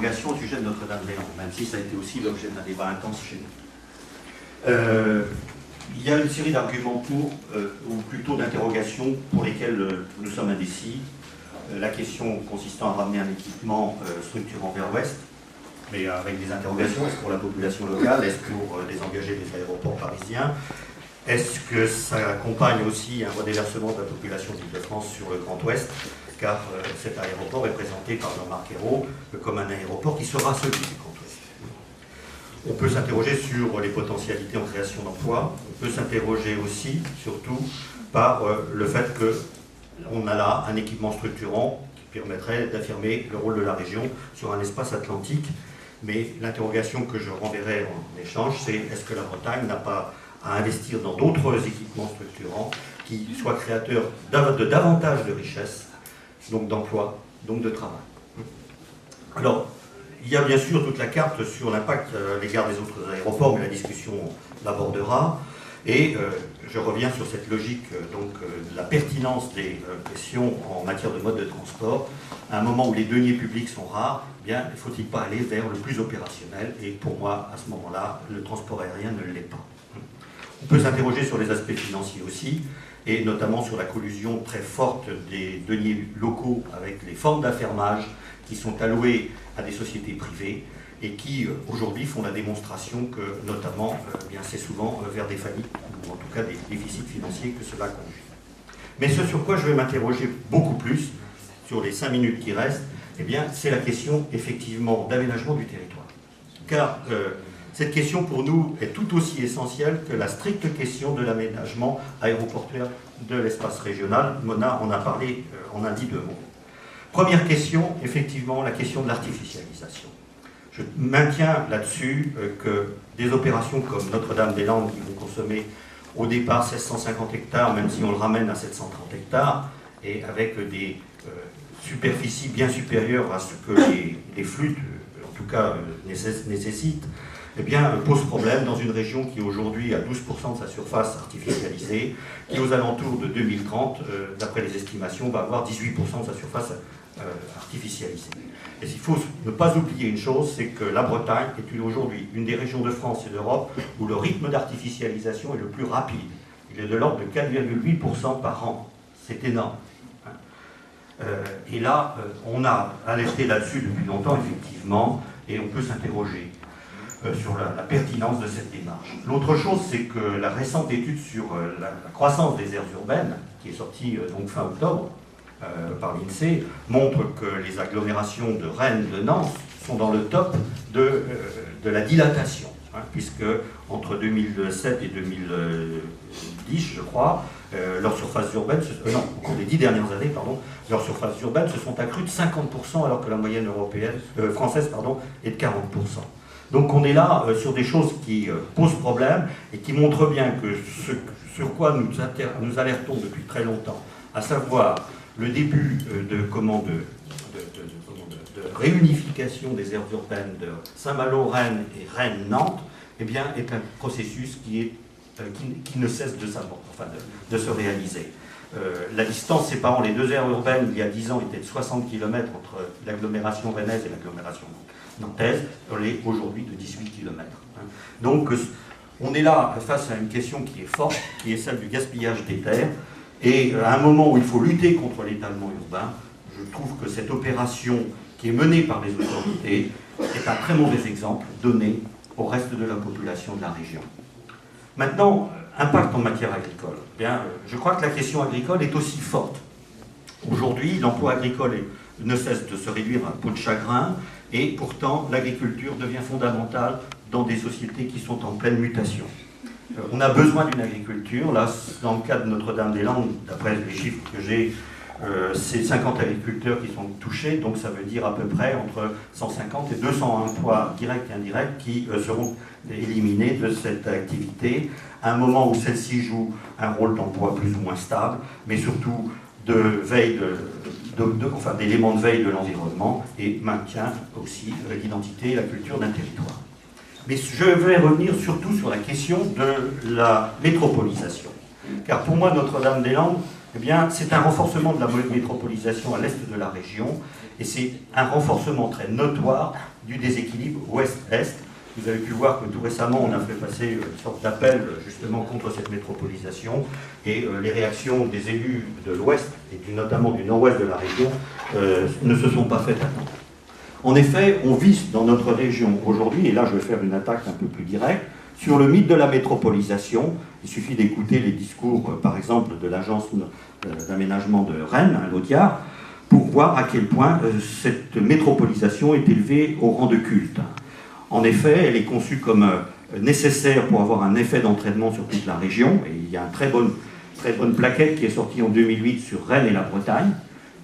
interrogations au sujet de Notre-Dame-des-Landes, même si ça a été aussi l'objet d'un débat intense chez nous. Il y a une série d'arguments pour, ou plutôt d'interrogations pour lesquelles nous sommes indécis. La question consistant à ramener un équipement structurant vers l'ouest, mais avec des interrogations, est-ce pour la population locale, est-ce pour désengager les aéroports parisiens, est-ce que ça accompagne aussi un redéversement de la population d'Île-de-France sur le Grand Ouest, car cet aéroport est présenté par Jean-Marc Ayrault comme un aéroport qui sera celui du Grand Ouest. On peut s'interroger sur les potentialités en création d'emplois, on peut s'interroger aussi, surtout, par le fait qu'on a là un équipement structurant qui permettrait d'affirmer le rôle de la région sur un espace atlantique. Mais l'interrogation que je renverrai en échange, c'est est-ce que la Bretagne n'a pas à investir dans d'autres équipements structurants qui soient créateurs de davantage de richesses, donc d'emplois, donc de travail. Alors, il y a bien sûr toute la carte sur l'impact à l'égard des autres aéroports, mais la discussion l'abordera. Et je reviens sur cette logique de la pertinence des questions en matière de mode de transport. À un moment où les deniers publics sont rares, eh bien, ne faut-il pas aller vers le plus opérationnel? Et pour moi, à ce moment-là, le transport aérien ne l'est pas. On peut s'interroger sur les aspects financiers aussi, et notamment sur la collusion très forte des deniers locaux avec les formes d'affermage qui sont allouées à des sociétés privées et qui, aujourd'hui, font la démonstration que, notamment, c'est souvent vers des faillites, ou en tout cas des déficits financiers que cela conduit. Mais ce sur quoi je vais m'interroger beaucoup plus, sur les 5 minutes qui restent, eh bien, c'est la question, effectivement, d'aménagement du territoire. Car cette question, pour nous, est tout aussi essentielle que la stricte question de l'aménagement aéroportuaire de l'espace régional. Mona en a parlé, en a dit 2 mots. Première question, effectivement, la question de l'artificialisation. Je maintiens là-dessus que des opérations comme Notre-Dame-des-Landes, qui vont consommer au départ 1650 hectares, même si on le ramène à 730 hectares, et avec des superficies bien supérieures à ce que les flûtes, en tout cas, nécessitent, eh bien, pose problème dans une région qui aujourd'hui a 12% de sa surface artificialisée, qui aux alentours de 2030, d'après les estimations, va avoir 18% de sa surface artificialisée. Et il faut ne pas oublier une chose, c'est que la Bretagne est aujourd'hui une des régions de France et d'Europe où le rythme d'artificialisation est le plus rapide. Il est de l'ordre de 4,8% par an. C'est énorme. Et là, on a alerté là-dessus depuis longtemps, effectivement, et on peut s'interroger sur la pertinence de cette démarche. L'autre chose, c'est que la récente étude sur la croissance des aires urbaines, qui est sortie donc fin octobre par l'INSEE, montre que les agglomérations de Rennes, de Nantes sont dans le top de la dilatation, puisque entre 2007 et 2010, je crois, leurs surfaces urbaines, au cours des 10 dernières années, pardon, leurs surfaces urbaines se sont accrues de 50%, alors que la moyenne française est de 40%. Donc on est là sur des choses qui posent problème et qui montrent bien que ce sur quoi nous alertons depuis très longtemps, à savoir le début de réunification des aires urbaines de Saint-Malo-Rennes et Rennes-Nantes, eh bien, est un processus qui ne cesse de se réaliser. La distance séparant les 2 aires urbaines il y a 10 ans était de 60 km entre l'agglomération rennaise et l'agglomération nantaise, elle est aujourd'hui de 18 km. Donc on est là face à une question qui est forte, qui est celle du gaspillage des terres, et à un moment où il faut lutter contre l'étalement urbain, je trouve que cette opération qui est menée par les autorités est un très mauvais exemple donné au reste de la population de la région. Maintenant, impact en matière agricole. Bien, je crois que la question agricole est aussi forte. Aujourd'hui, l'emploi agricole ne cesse de se réduire à peau de chagrin, et pourtant l'agriculture devient fondamentale dans des sociétés qui sont en pleine mutation. On a besoin d'une agriculture. Là, dans le cas de Notre-Dame-des-Landes, d'après les chiffres que j'ai, c'est 50 agriculteurs qui sont touchés, donc ça veut dire à peu près entre 150 et 200 emplois directs et indirects qui seront éliminés de cette activité, à un moment où celle-ci joue un rôle d'emploi plus ou moins stable, mais surtout de veille d'éléments de veille de l'environnement et maintient aussi l'identité et la culture d'un territoire. Mais je vais revenir surtout sur la question de la métropolisation. Car pour moi, Notre-Dame-des-Landes, Eh bien, c'est un renforcement de la métropolisation à l'est de la région, et c'est un renforcement très notoire du déséquilibre ouest-est. Vous avez pu voir que tout récemment, on a fait passer une sorte d'appel justement contre cette métropolisation, et les réactions des élus de l'ouest, et notamment du nord-ouest de la région, ne se sont pas faites attendre. En effet, on vit dans notre région aujourd'hui, et là je vais faire une attaque un peu plus directe, sur le mythe de la métropolisation. Il suffit d'écouter les discours, par exemple, de l'agence d'aménagement de Rennes, l'Audiard, pour voir à quel point cette métropolisation est élevée au rang de culte. En effet, elle est conçue comme nécessaire pour avoir un effet d'entraînement sur toute la région, et il y a une très bonne plaquette qui est sortie en 2008 sur Rennes et la Bretagne,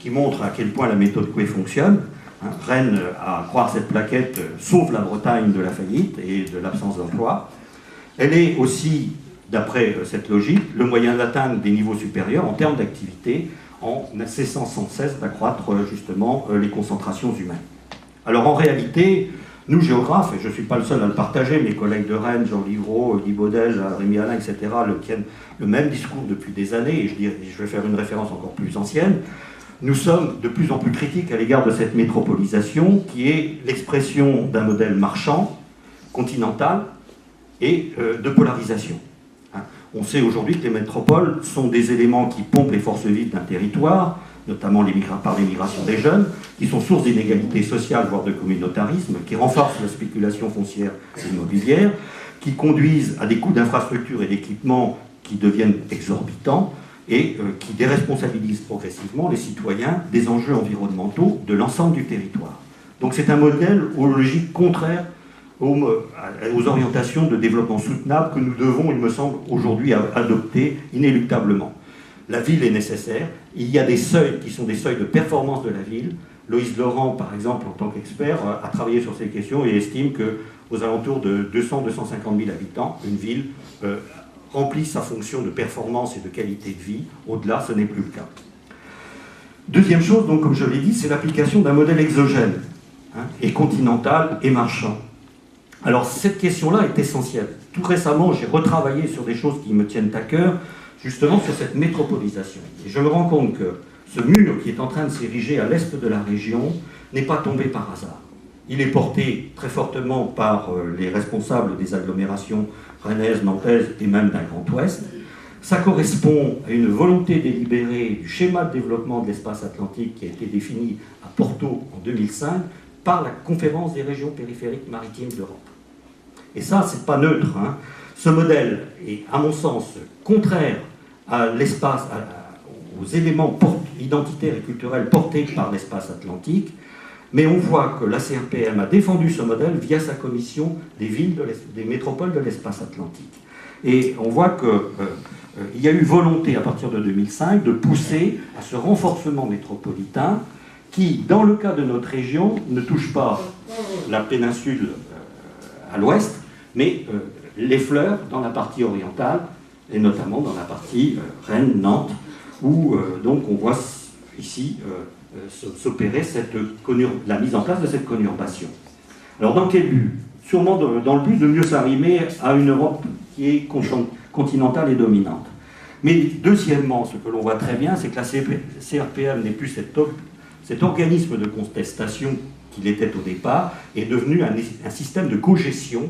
qui montre à quel point la méthode Coué fonctionne. Rennes, à croire cette plaquette, sauve la Bretagne de la faillite et de l'absence d'emploi. Elle est aussi, d'après cette logique, le moyen d'atteindre des niveaux supérieurs en termes d'activité, en cessant sans cesse d'accroître justement les concentrations humaines. Alors en réalité, nous géographes, et je ne suis pas le seul à le partager, mes collègues de Rennes, Jean Livreau, Guy Baudel, Rémi Alain, etc., le tiennent le même discours depuis des années, et je vais faire une référence encore plus ancienne. Nous sommes de plus en plus critiques à l'égard de cette métropolisation qui est l'expression d'un modèle marchand, continental et de polarisation. On sait aujourd'hui que les métropoles sont des éléments qui pompent les forces vives d'un territoire, notamment par l'émigration des jeunes, qui sont source d'inégalités sociales, voire de communautarisme, qui renforcent la spéculation foncière et immobilière, qui conduisent à des coûts d'infrastructures et d'équipements qui deviennent exorbitants, et qui déresponsabilise progressivement les citoyens des enjeux environnementaux de l'ensemble du territoire. Donc c'est un modèle aux logiques contraires aux orientations de développement soutenable que nous devons, il me semble, aujourd'hui adopter inéluctablement. La ville est nécessaire, il y a des seuils qui sont des seuils de performance de la ville. Loïs Laurent, par exemple, en tant qu'expert, a travaillé sur ces questions et estime qu'aux alentours de 200-250 000 habitants, une ville remplit sa fonction de performance et de qualité de vie. Au-delà, ce n'est plus le cas. Deuxième chose, donc, comme je l'ai dit, c'est l'application d'un modèle exogène, et continental et marchand. Alors, cette question-là est essentielle. Tout récemment, j'ai retravaillé sur des choses qui me tiennent à cœur, justement sur cette métropolisation. Et je me rends compte que ce mur qui est en train de s'ériger à l'est de la région n'est pas tombé par hasard. Il est porté très fortement par les responsables des agglomérations rennaises, nantaises et même d'un Grand Ouest. Ça correspond à une volonté délibérée du schéma de développement de l'espace atlantique qui a été défini à Porto en 2005 par la Conférence des régions périphériques maritimes d'Europe. Et ça, c'est pas neutre. Ce modèle est, à mon sens, contraire à l'espace, aux éléments identitaires et culturels portés par l'espace atlantique, mais on voit que la CRPM a défendu ce modèle via sa commission des villes, des métropoles de l'espace atlantique. Et on voit qu'il y a eu volonté à partir de 2005 de pousser à ce renforcement métropolitain qui, dans le cas de notre région, ne touche pas la péninsule à l'ouest, mais l'effleure dans la partie orientale, et notamment dans la partie Rennes-Nantes, où donc on voit ici s'opérer la mise en place de cette conurbation. Alors dans quel but? Sûrement dans le but de mieux s'arrimer à une Europe qui est continentale et dominante. Mais deuxièmement, ce que l'on voit très bien, c'est que la CRPM n'est plus cet organisme de contestation qu'il était au départ, est devenu un système de cogestion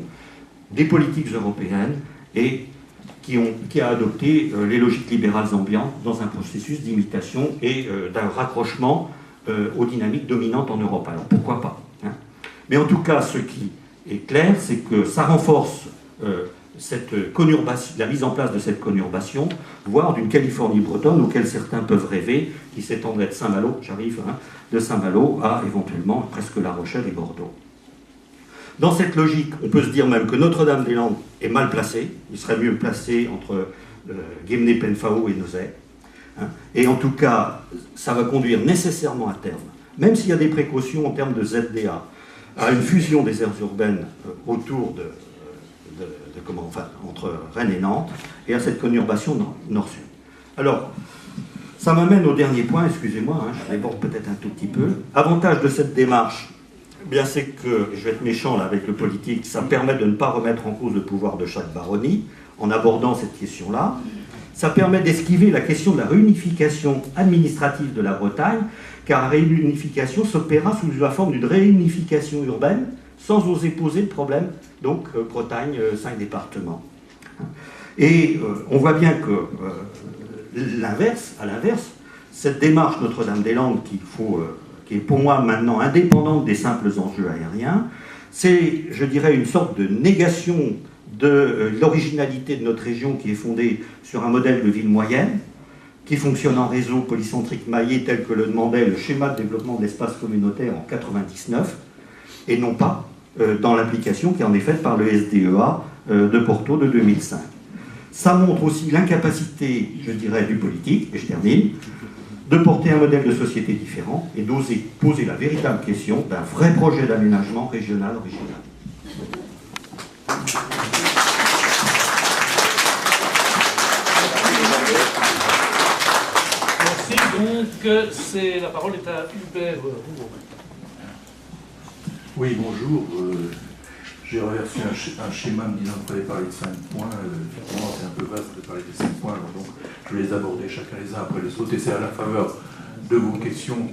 des politiques européennes et qui a adopté les logiques libérales ambiantes dans un processus d'imitation et d'un raccrochement aux dynamiques dominantes en Europe. Alors pourquoi pas, Mais en tout cas, ce qui est clair, c'est que ça renforce la mise en place de cette conurbation, voire d'une Californie bretonne auquel certains peuvent rêver, qui s'étendrait de Saint-Malo, de Saint-Malo à éventuellement presque La Rochelle et Bordeaux. Dans cette logique, on peut se dire même que Notre-Dame-des-Landes est mal placée. Il serait mieux placé entre Guémené-Penfao et Nozay. Et en tout cas, ça va conduire nécessairement à terme, même s'il y a des précautions en termes de ZDA, à une fusion des aires urbaines autour entre Rennes et Nantes, et à cette conurbation nord-sud. Alors, ça m'amène au dernier point, excusez-moi, je déborde peut-être un tout petit peu. Avantage de cette démarche, bien c'est que, je vais être méchant là avec le politique, ça permet de ne pas remettre en cause le pouvoir de chaque baronnie en abordant cette question-là. Ça permet d'esquiver la question de la réunification administrative de la Bretagne, car la réunification s'opéra sous la forme d'une réunification urbaine, sans oser poser le problème, donc Bretagne, 5 départements. Et on voit bien que, à l'inverse, cette démarche Notre-Dame-des-Landes, qui est pour moi maintenant indépendante des simples enjeux aériens, c'est, je dirais, une sorte de négation de l'originalité de notre région qui est fondée sur un modèle de ville moyenne, qui fonctionne en réseau polycentrique maillé tel que le demandait le schéma de développement de l'espace communautaire en 1999, et non pas dans l'application qui en est faite par le SDEA de Porto de 2005. Ça montre aussi l'incapacité, je dirais, du politique, et je termine, de porter un modèle de société différent et d'oser poser la véritable question d'un vrai projet d'aménagement régional original. Merci. Donc, la parole est à Hubert Rouault. Oui, bonjour. J'ai reversé un schéma me disant qu'il fallait parler de 5 points. Effectivement, c'est un peu vaste de parler des 5 points, alors donc je vais les aborder chacun les uns après les autres. Et c'est à la faveur de vos questions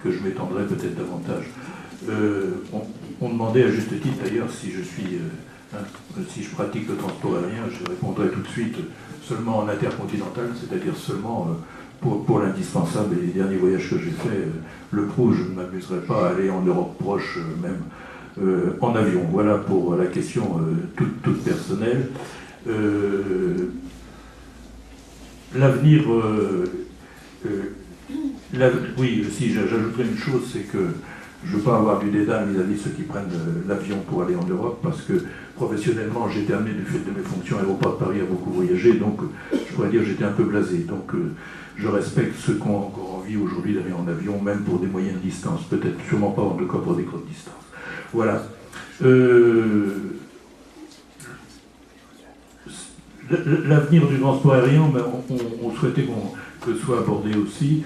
que je m'étendrai peut-être davantage. On demandait à juste titre d'ailleurs si je pratique le transport aérien, je répondrai tout de suite seulement en intercontinental, c'est-à-dire seulement pour l'indispensable et les derniers voyages que j'ai faits. Le pro, je ne m'amuserai pas à aller en Europe proche même. En avion. Voilà pour la question toute personnelle. L'avenir... oui, si j'ajouterais une chose, c'est que je ne veux pas avoir du dédain vis-à-vis de ceux qui prennent l'avion pour aller en Europe, parce que professionnellement, j'ai été amené du fait de mes fonctions aéroport de Paris à beaucoup voyager, donc je pourrais dire que j'étais un peu blasé. Donc je respecte ceux qui ont encore envie aujourd'hui d'aller en avion, même pour des moyennes distances, peut-être sûrement pas en tout cas pour des courtes distances. Voilà. L'avenir du transport aérien, on souhaitait que ce soit abordé aussi.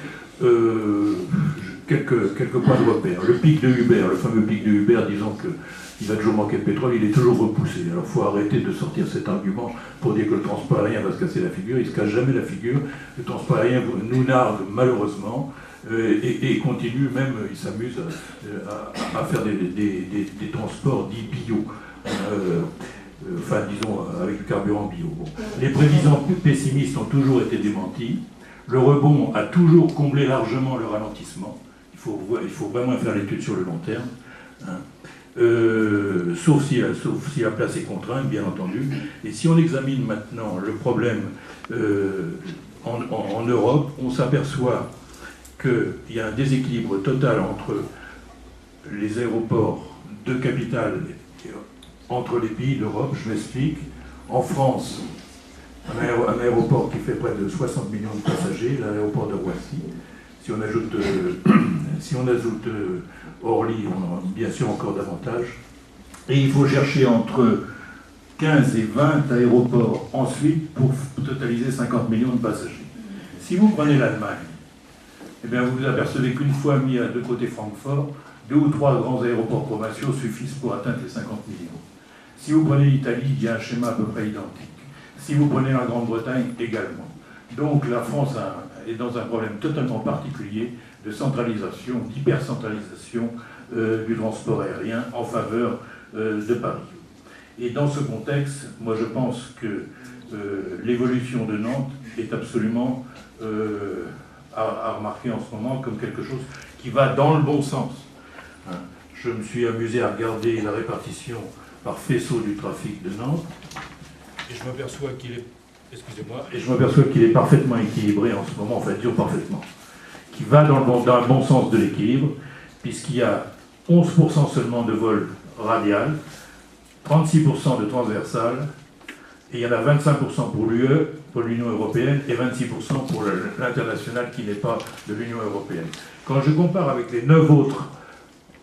Quelques points de repère. Le pic de Uber, le fameux pic de Uber, disons qu'il va toujours manquer de pétrole, il est toujours repoussé. Alors il faut arrêter de sortir cet argument pour dire que le transport aérien va se casser la figure. Il ne se casse jamais la figure. Le transport aérien nous nargue malheureusement. Et continue, même, il s'amuse à faire des transports dits bio, enfin disons avec du carburant bio. Bon. Les prévisions pessimistes ont toujours été démenties, le rebond a toujours comblé largement le ralentissement, il faut vraiment faire l'étude sur le long terme, hein. Sauf si la place est contrainte, bien entendu. Et si on examine maintenant le problème en Europe, on s'aperçoit qu'il y a un déséquilibre total entre les aéroports de capitale entre les pays d'Europe. Je m'explique. En France, un aéroport qui fait près de 60 millions de passagers, l'aéroport de Roissy. Si on ajoute Orly, on en a bien sûr encore davantage. Et il faut chercher entre 15 et 20 aéroports ensuite pour totaliser 50 millions de passagers. Si vous prenez l'Allemagne, eh bien, vous vous apercevez qu'une fois mis à deux côtés Francfort, 2 ou 3 grands aéroports provinciaux suffisent pour atteindre les 50 millions. Si vous prenez l'Italie, il y a un schéma à peu près identique. Si vous prenez la Grande-Bretagne, également. Donc la France est dans un problème totalement particulier de centralisation, d'hypercentralisation du transport aérien en faveur de Paris. Et dans ce contexte, moi je pense que l'évolution de Nantes est absolument à remarquer en ce moment comme quelque chose qui va dans le bon sens. Je me suis amusé à regarder la répartition par faisceau du trafic de Nantes, et je m'aperçois qu'il est parfaitement équilibré en ce moment, enfin disons parfaitement, qui va dans le bon sens de l'équilibre, puisqu'il y a 11% seulement de vols radial, 36% de transversal, et il y en a 25% pour l'UE, pour l'Union européenne, et 26% pour l'international qui n'est pas de l'Union européenne. Quand je compare avec les 9 autres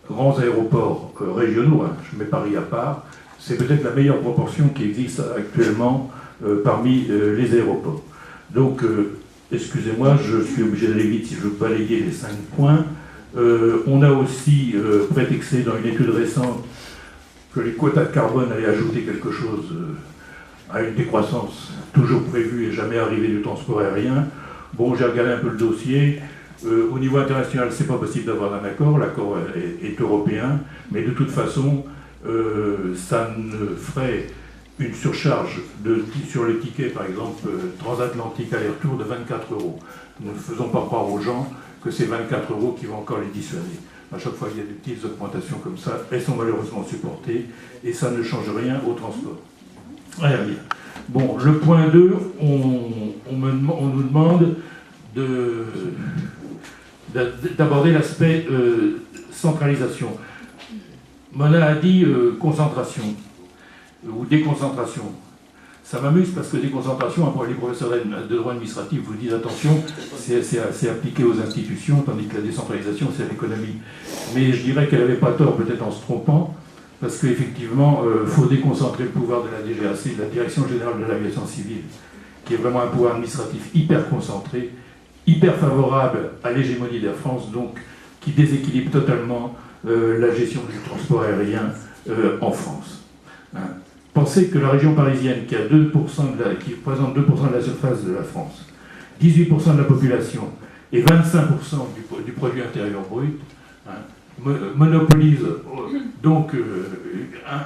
grands aéroports régionaux, hein, je mets Paris à part, c'est peut-être la meilleure proportion qui existe actuellement parmi les aéroports. Donc, excusez-moi, je suis obligé d'aller vite si je veux balayer les 5 points. On a aussi prétexté dans une étude récente que les quotas de carbone allaient ajouter quelque chose à une décroissance toujours prévue et jamais arrivée du transport aérien. Bon, j'ai regardé un peu le dossier. Au niveau international, c'est pas possible d'avoir un accord. L'accord est européen, mais de toute façon, ça ne ferait une surcharge sur les tickets, par exemple, transatlantique aller-retour de 24 €. Nous ne faisons pas croire aux gens que c'est 24 € qui vont encore les dissuader. À chaque fois qu'il y a des petites augmentations comme ça, elles sont malheureusement supportées et ça ne change rien au transport aérien. Bon, le point 2, on nous demande d'aborder l'aspect centralisation. Mona a dit concentration ou déconcentration. Ça m'amuse parce que déconcentration, les professeurs de droit administratif vous disent attention, c'est appliqué aux institutions, tandis que la décentralisation, c'est à l'économie. Mais je dirais qu'elle n'avait pas tort, peut-être en se trompant, parce qu'effectivement, il faut déconcentrer le pouvoir de la DGAC, de la Direction Générale de l'Aviation Civile, qui est vraiment un pouvoir administratif hyper concentré, hyper favorable à l'hégémonie d'Air France, donc qui déséquilibre totalement la gestion du transport aérien en France. Hein. Pensez que la région parisienne, qui représente 2% de la surface de la France, 18% de la population et 25% du produit intérieur brut, hein, monopolise donc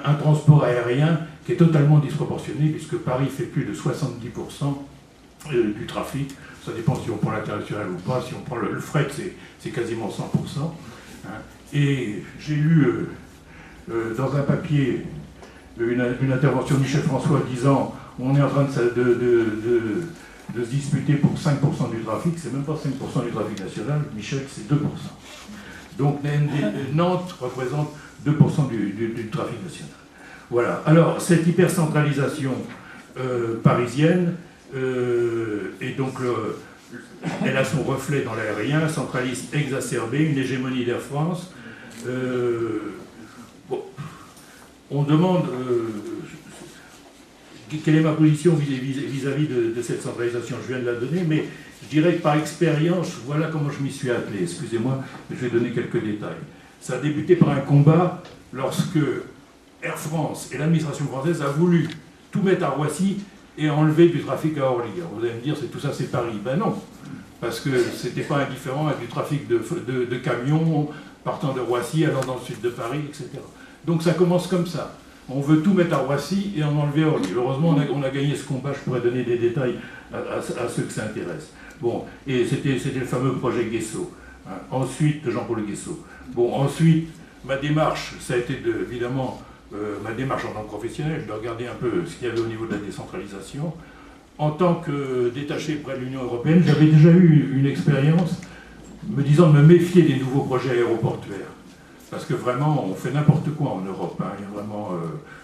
un transport aérien qui est totalement disproportionné, puisque Paris fait plus de 70% du trafic. Ça dépend si on prend l'international ou pas. Si on prend le fret, c'est quasiment 100%. Hein. Et j'ai lu dans un papier une intervention de Michel François disant on est en train de se disputer pour 5% du trafic. C'est même pas 5% du trafic national, Michel, c'est 2%. Donc Nantes représente 2% du trafic national. Voilà. Alors, cette hypercentralisation parisienne, et donc elle a son reflet dans l'aérien, centralisme exacerbé, une hégémonie d'Air France. Bon, on demande quelle est ma position vis-à-vis de cette centralisation. Je viens de la donner, mais je dirais que par expérience, voilà comment je m'y suis attelé. Excusez-moi, je vais donner quelques détails. Ça a débuté par un combat lorsque Air France et l'administration française a voulu tout mettre à Roissy et enlever du trafic à Orly. Vous allez me dire, tout ça c'est Paris. Ben non, parce que c'était pas indifférent avec du trafic de camions partant de Roissy, allant dans le sud de Paris, etc. Donc ça commence comme ça. On veut tout mettre à Roissy et en enlever à Orly. Heureusement, on a gagné ce combat. Je pourrais donner des détails à ceux que ça intéresse. Bon, et c'était le fameux projet Guesso. Hein. Ensuite, Jean-Paul Guesso. Bon, ensuite, ma démarche, ça a été évidemment ma démarche en tant que professionnel, de regarder un peu ce qu'il y avait au niveau de la décentralisation. En tant que détaché près de l'Union européenne, j'avais déjà eu une expérience me disant de me méfier des nouveaux projets aéroportuaires. Parce que vraiment, on fait n'importe quoi en Europe. Hein. Il y a vraiment,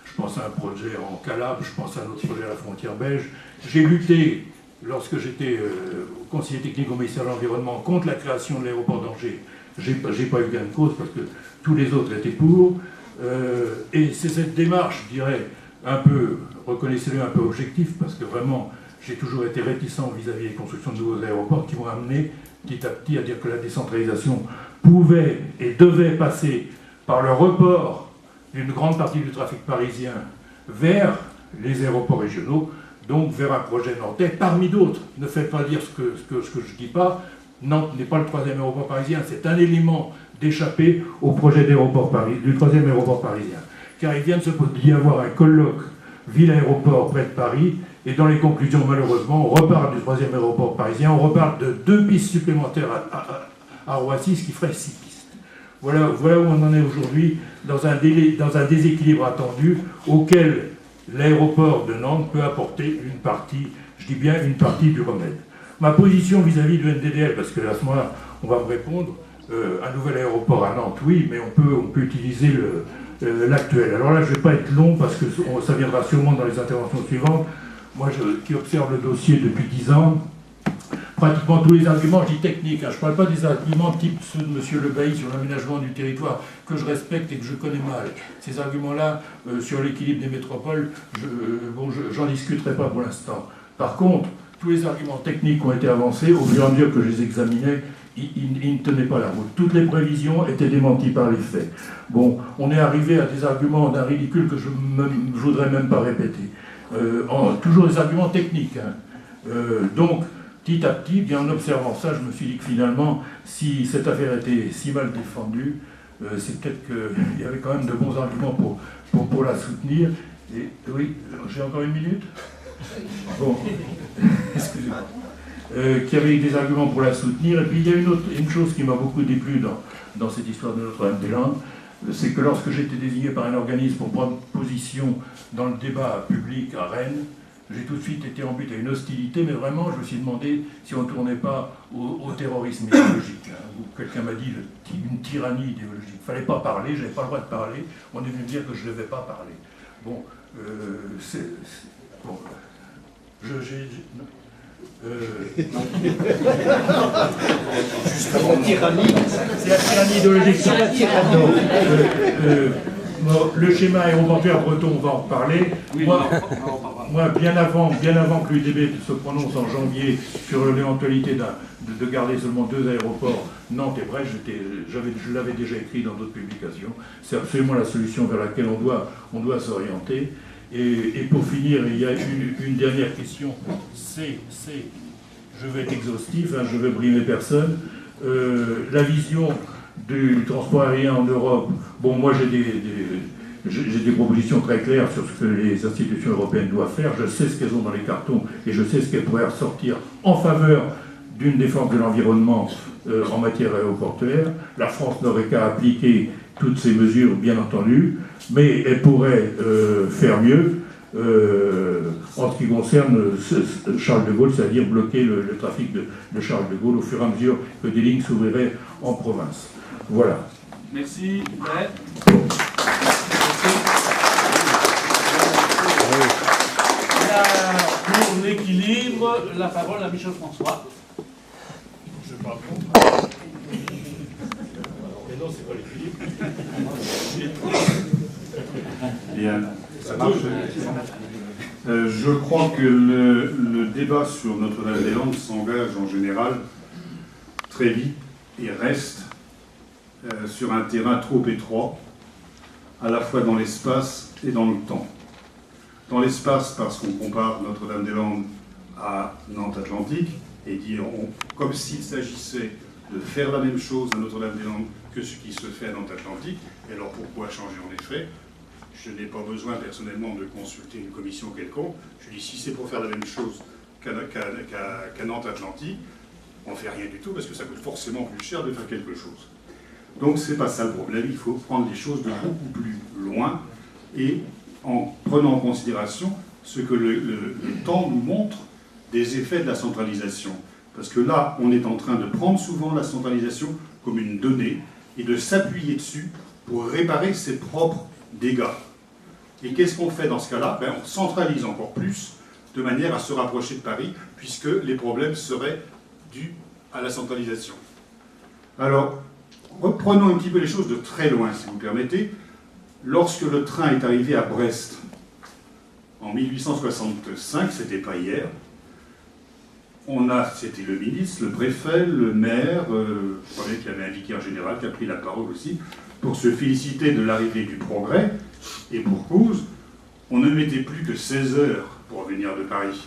je pense à un projet en Calabre, je pense à un autre projet à la frontière belge. J'ai lutté, lorsque j'étais conseiller technique au ministère de l'Environnement, contre la création de l'aéroport d'Angers. J'ai pas eu gain de cause parce que tous les autres étaient pour. Et c'est cette démarche, je dirais, un peu, reconnaissez-le, un peu objectif, parce que vraiment, j'ai toujours été réticent vis-à-vis des constructions de nouveaux aéroports qui m'ont amené petit à petit à dire que la décentralisation pouvait et devait passer par le report d'une grande partie du trafic parisien vers les aéroports régionaux, donc vers un projet nantais, parmi d'autres. Ne faites pas dire ce que je ne dis pas. Nantes n'est pas le troisième aéroport parisien, c'est un élément d'échapper au projet du troisième aéroport parisien. Car il vient d'y avoir un colloque ville-aéroport près de Paris, et dans les conclusions, malheureusement, on reparle du troisième aéroport parisien, on reparle de 2 pistes supplémentaires à Roissy, ce qui ferait 6 pistes. Voilà où on en est aujourd'hui, dans un déséquilibre attendu, auquel l'aéroport de Nantes peut apporter une partie, je dis bien une partie du remède. Ma position vis-à-vis du NDDL, parce qu'à ce moment-là, on va me répondre, un nouvel aéroport à Nantes, oui, mais on peut utiliser l'actuel. Alors là, je ne vais pas être long, parce que ça viendra sûrement dans les interventions suivantes. Moi, qui observe le dossier depuis 10 ans, pratiquement tous les arguments, je dis techniques, hein, je ne parle pas des arguments type ceux de M. Le Bailly sur l'aménagement du territoire, que je respecte et que je connais mal. Ces arguments-là, sur l'équilibre des métropoles, j'en discuterai pas pour l'instant. Par contre, tous les arguments techniques qui ont été avancés, au fur et à mesure que je les examinais, ils ne tenaient pas la route. Toutes les prévisions étaient démenties par les faits. Bon, on est arrivé à des arguments d'un ridicule que je ne voudrais même pas répéter. toujours des arguments techniques. Hein. Donc, petit à petit, bien en observant ça, je me suis dit que finalement, si cette affaire était si mal défendue, c'est peut-être qu'il y avait quand même de bons arguments pour la soutenir. Et oui, j'ai encore une minute ? Bon, excusez-moi. Qu'il y avait des arguments pour la soutenir. Et puis il y a une chose qui m'a beaucoup déplu dans cette histoire de Notre-Dame-des-Landes, c'est que lorsque j'ai été désigné par un organisme pour prendre position dans le débat public à Rennes, j'ai tout de suite été en but à une hostilité, mais vraiment, je me suis demandé si on ne tournait pas au terrorisme idéologique. Hein. Quelqu'un m'a dit une tyrannie idéologique. Il ne fallait pas parler, je n'avais pas le droit de parler. On est venu me dire que je ne devais pas parler. Bon, bon, Justement, tyrannie. C'est la tyrannie idéologique. C'est la tyrannie. Le schéma aéroportuaire breton, on va en reparler. Oui, Moi, bien avant que l'UDB se prononce en janvier sur l'éventualité de garder seulement 2 aéroports, Nantes et Brest, je l'avais déjà écrit dans d'autres publications. C'est absolument la solution vers laquelle on doit s'orienter. Et pour finir, il y a une dernière question. Je vais être exhaustif, hein, je vais brimer personne. La vision du transport aérien en Europe, bon, moi j'ai des propositions très claires sur ce que les institutions européennes doivent faire. Je sais ce qu'elles ont dans les cartons et je sais ce qu'elles pourraient ressortir en faveur d'une défense de l'environnement en matière aéroportuaire. La France n'aurait qu'à appliquer toutes ces mesures, bien entendu, mais elle pourrait faire mieux en ce qui concerne Charles de Gaulle, c'est-à-dire bloquer le trafic de Charles de Gaulle au fur et à mesure que des lignes s'ouvriraient en province. Voilà. Merci. Ouais. Pour l'équilibre, la parole à Michel François. Je parle pas. Mais non, c'est pas l'équilibre. Bien. Ça marche. Je crois que le débat sur Notre-Dame-des-Landes s'engage en général très vite et reste sur un terrain trop étroit, à la fois dans l'espace et dans le temps. Dans l'espace, parce qu'on compare Notre-Dame-des-Landes à Nantes-Atlantique, et dire comme s'il s'agissait de faire la même chose à Notre-Dame-des-Landes que ce qui se fait à Nantes-Atlantique. Et alors pourquoi changer en effet ? Je n'ai pas besoin personnellement de consulter une commission quelconque. Je dis si c'est pour faire la même chose qu'à Nantes-Atlantique, on ne fait rien du tout parce que ça coûte forcément plus cher de faire quelque chose. Donc c'est pas ça le problème, il faut prendre les choses de beaucoup plus loin et en prenant en considération ce que le temps nous montre des effets de la centralisation. Parce que là, on est en train de prendre souvent la centralisation comme une donnée et de s'appuyer dessus pour réparer ses propres dégâts. Et qu'est-ce qu'on fait dans ce cas-là ? On centralise encore plus de manière à se rapprocher de Paris, puisque les problèmes seraient dus à la centralisation. Alors, reprenons un petit peu les choses de très loin, si vous permettez. Lorsque le train est arrivé à Brest, en 1865, c'était pas hier, c'était le ministre, le préfet, le maire, je croyais qu'il y avait un vicaire général qui a pris la parole aussi, pour se féliciter de l'arrivée du progrès, et pour cause, on ne mettait plus que 16 heures pour venir de Paris.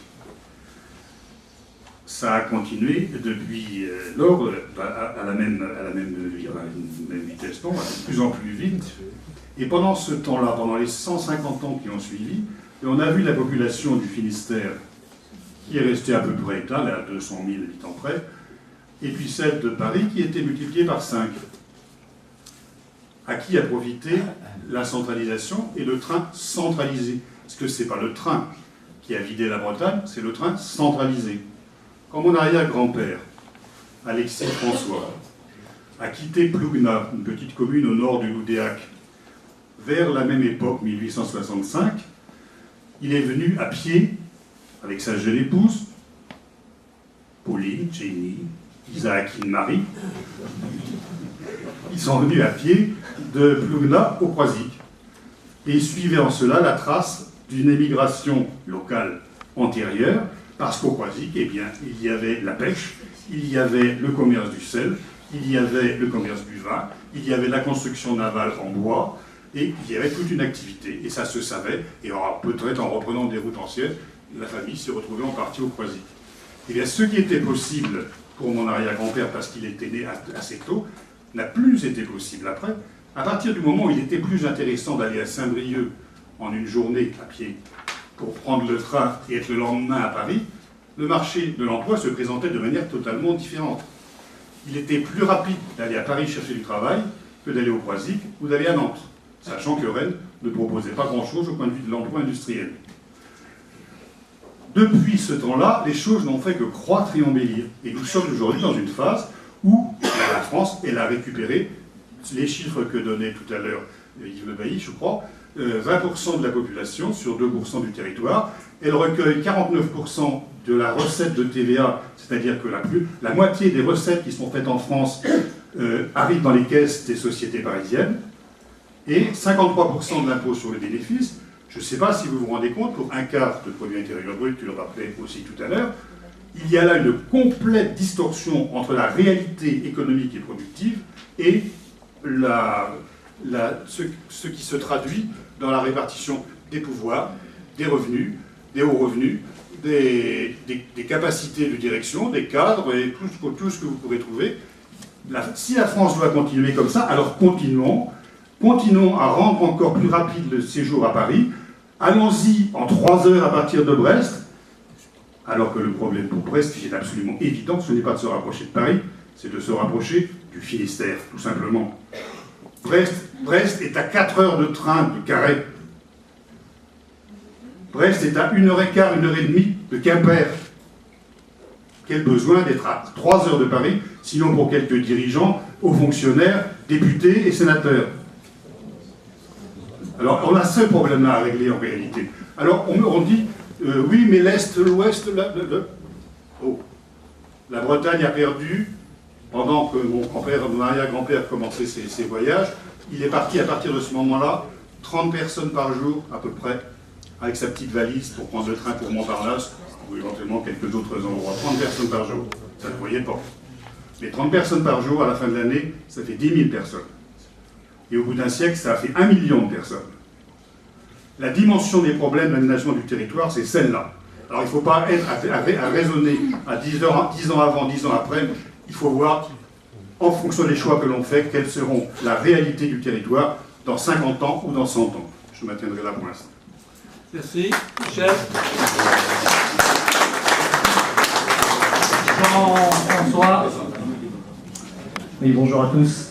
Ça a continué depuis lors à la même vitesse, non, de plus en plus vite. Et pendant ce temps-là, pendant les 150 ans qui ont suivi, on a vu la population du Finistère qui est restée à peu près étale, à 200 000 habitants près, et puis celle de Paris qui était multipliée par 5. À qui a profité la centralisation et le train centralisé? Parce que ce n'est pas le train qui a vidé la Bretagne, c'est le train centralisé. Quand mon arrière-grand-père, Alexis François, a quitté Plougna, une petite commune au nord du Loudéac, vers la même époque, 1865, il est venu à pied, avec sa jeune épouse, Pauline, Jenny, Isaacine Marie. Ils sont venus à pied de Plougna au Croisic. Et ils suivaient en cela la trace d'une émigration locale antérieure, parce qu'au Croisic, eh bien, il y avait la pêche, il y avait le commerce du sel, il y avait le commerce du vin, il y avait la construction navale en bois, et il y avait toute une activité, et ça se savait, et peut-être en reprenant des routes anciennes, la famille s'est retrouvée en partie au Croisic. Eh bien, ce qui était possible pour mon arrière-grand-père, parce qu'il était né assez tôt, n'a plus été possible après. À partir du moment où il était plus intéressant d'aller à Saint-Brieuc en une journée à pied pour prendre le train et être le lendemain à Paris, le marché de l'emploi se présentait de manière totalement différente. Il était plus rapide d'aller à Paris chercher du travail que d'aller au Croisic ou d'aller à Nantes, sachant que Rennes ne proposait pas grand-chose au point de vue de l'emploi industriel. Depuis ce temps-là, les choses n'ont fait que croître et embellir. Et nous sommes aujourd'hui dans une phase où la France, elle a récupéré les chiffres que donnait tout à l'heure Yves Le Bailly, je crois, 20% de la population sur 2% du territoire. Elle recueille 49% de la recette de TVA, c'est-à-dire que la moitié des recettes qui sont faites en France arrivent dans les caisses des sociétés parisiennes, et 53% de l'impôt sur les bénéfices. Je ne sais pas si vous vous rendez compte, pour un quart de produit intérieur brut, tu le rappelais aussi tout à l'heure, il y a là une complète distorsion entre la réalité économique et productive et ce qui se traduit dans la répartition des pouvoirs, des revenus, des hauts revenus, des capacités de direction, des cadres et tout ce que vous pourrez trouver. Si la France doit continuer comme ça, alors continuons à rendre encore plus rapide le séjour à Paris. Allons-y en 3 heures à partir de Brest, alors que le problème pour Brest, qui est absolument évident, ce n'est pas de se rapprocher de Paris, c'est de se rapprocher du Finistère, tout simplement. Brest est à 4 heures de train de Carhaix. Brest est à 1h15, 1h30 de Quimper. Quel besoin d'être à 3 heures de Paris, sinon pour quelques dirigeants, hauts fonctionnaires, députés et sénateurs. Alors, on a ce problème-là à régler en réalité. Alors, on dit, oui, mais l'Est, l'Ouest, la Bretagne a perdu, pendant que mon arrière-grand-père commençait ses voyages, il est parti à partir de ce moment-là, 30 personnes par jour, à peu près, avec sa petite valise pour prendre le train pour Montparnasse, ou éventuellement quelques autres endroits. 30 personnes par jour, ça ne le voyait pas. Mais 30 personnes par jour, à la fin de l'année, ça fait 10 000 personnes. Et au bout d'un siècle, ça a fait 1 million de personnes. La dimension des problèmes d'aménagement du territoire, c'est celle-là. Alors il ne faut pas être à raisonner à 10 ans avant, 10 ans après. Il faut voir, en fonction des choix que l'on fait, quelles seront la réalité du territoire dans 50 ans ou dans 100 ans. Je me maintiendrai là pour l'instant. Merci. Michel. Jean-François. Oui, bonjour à tous.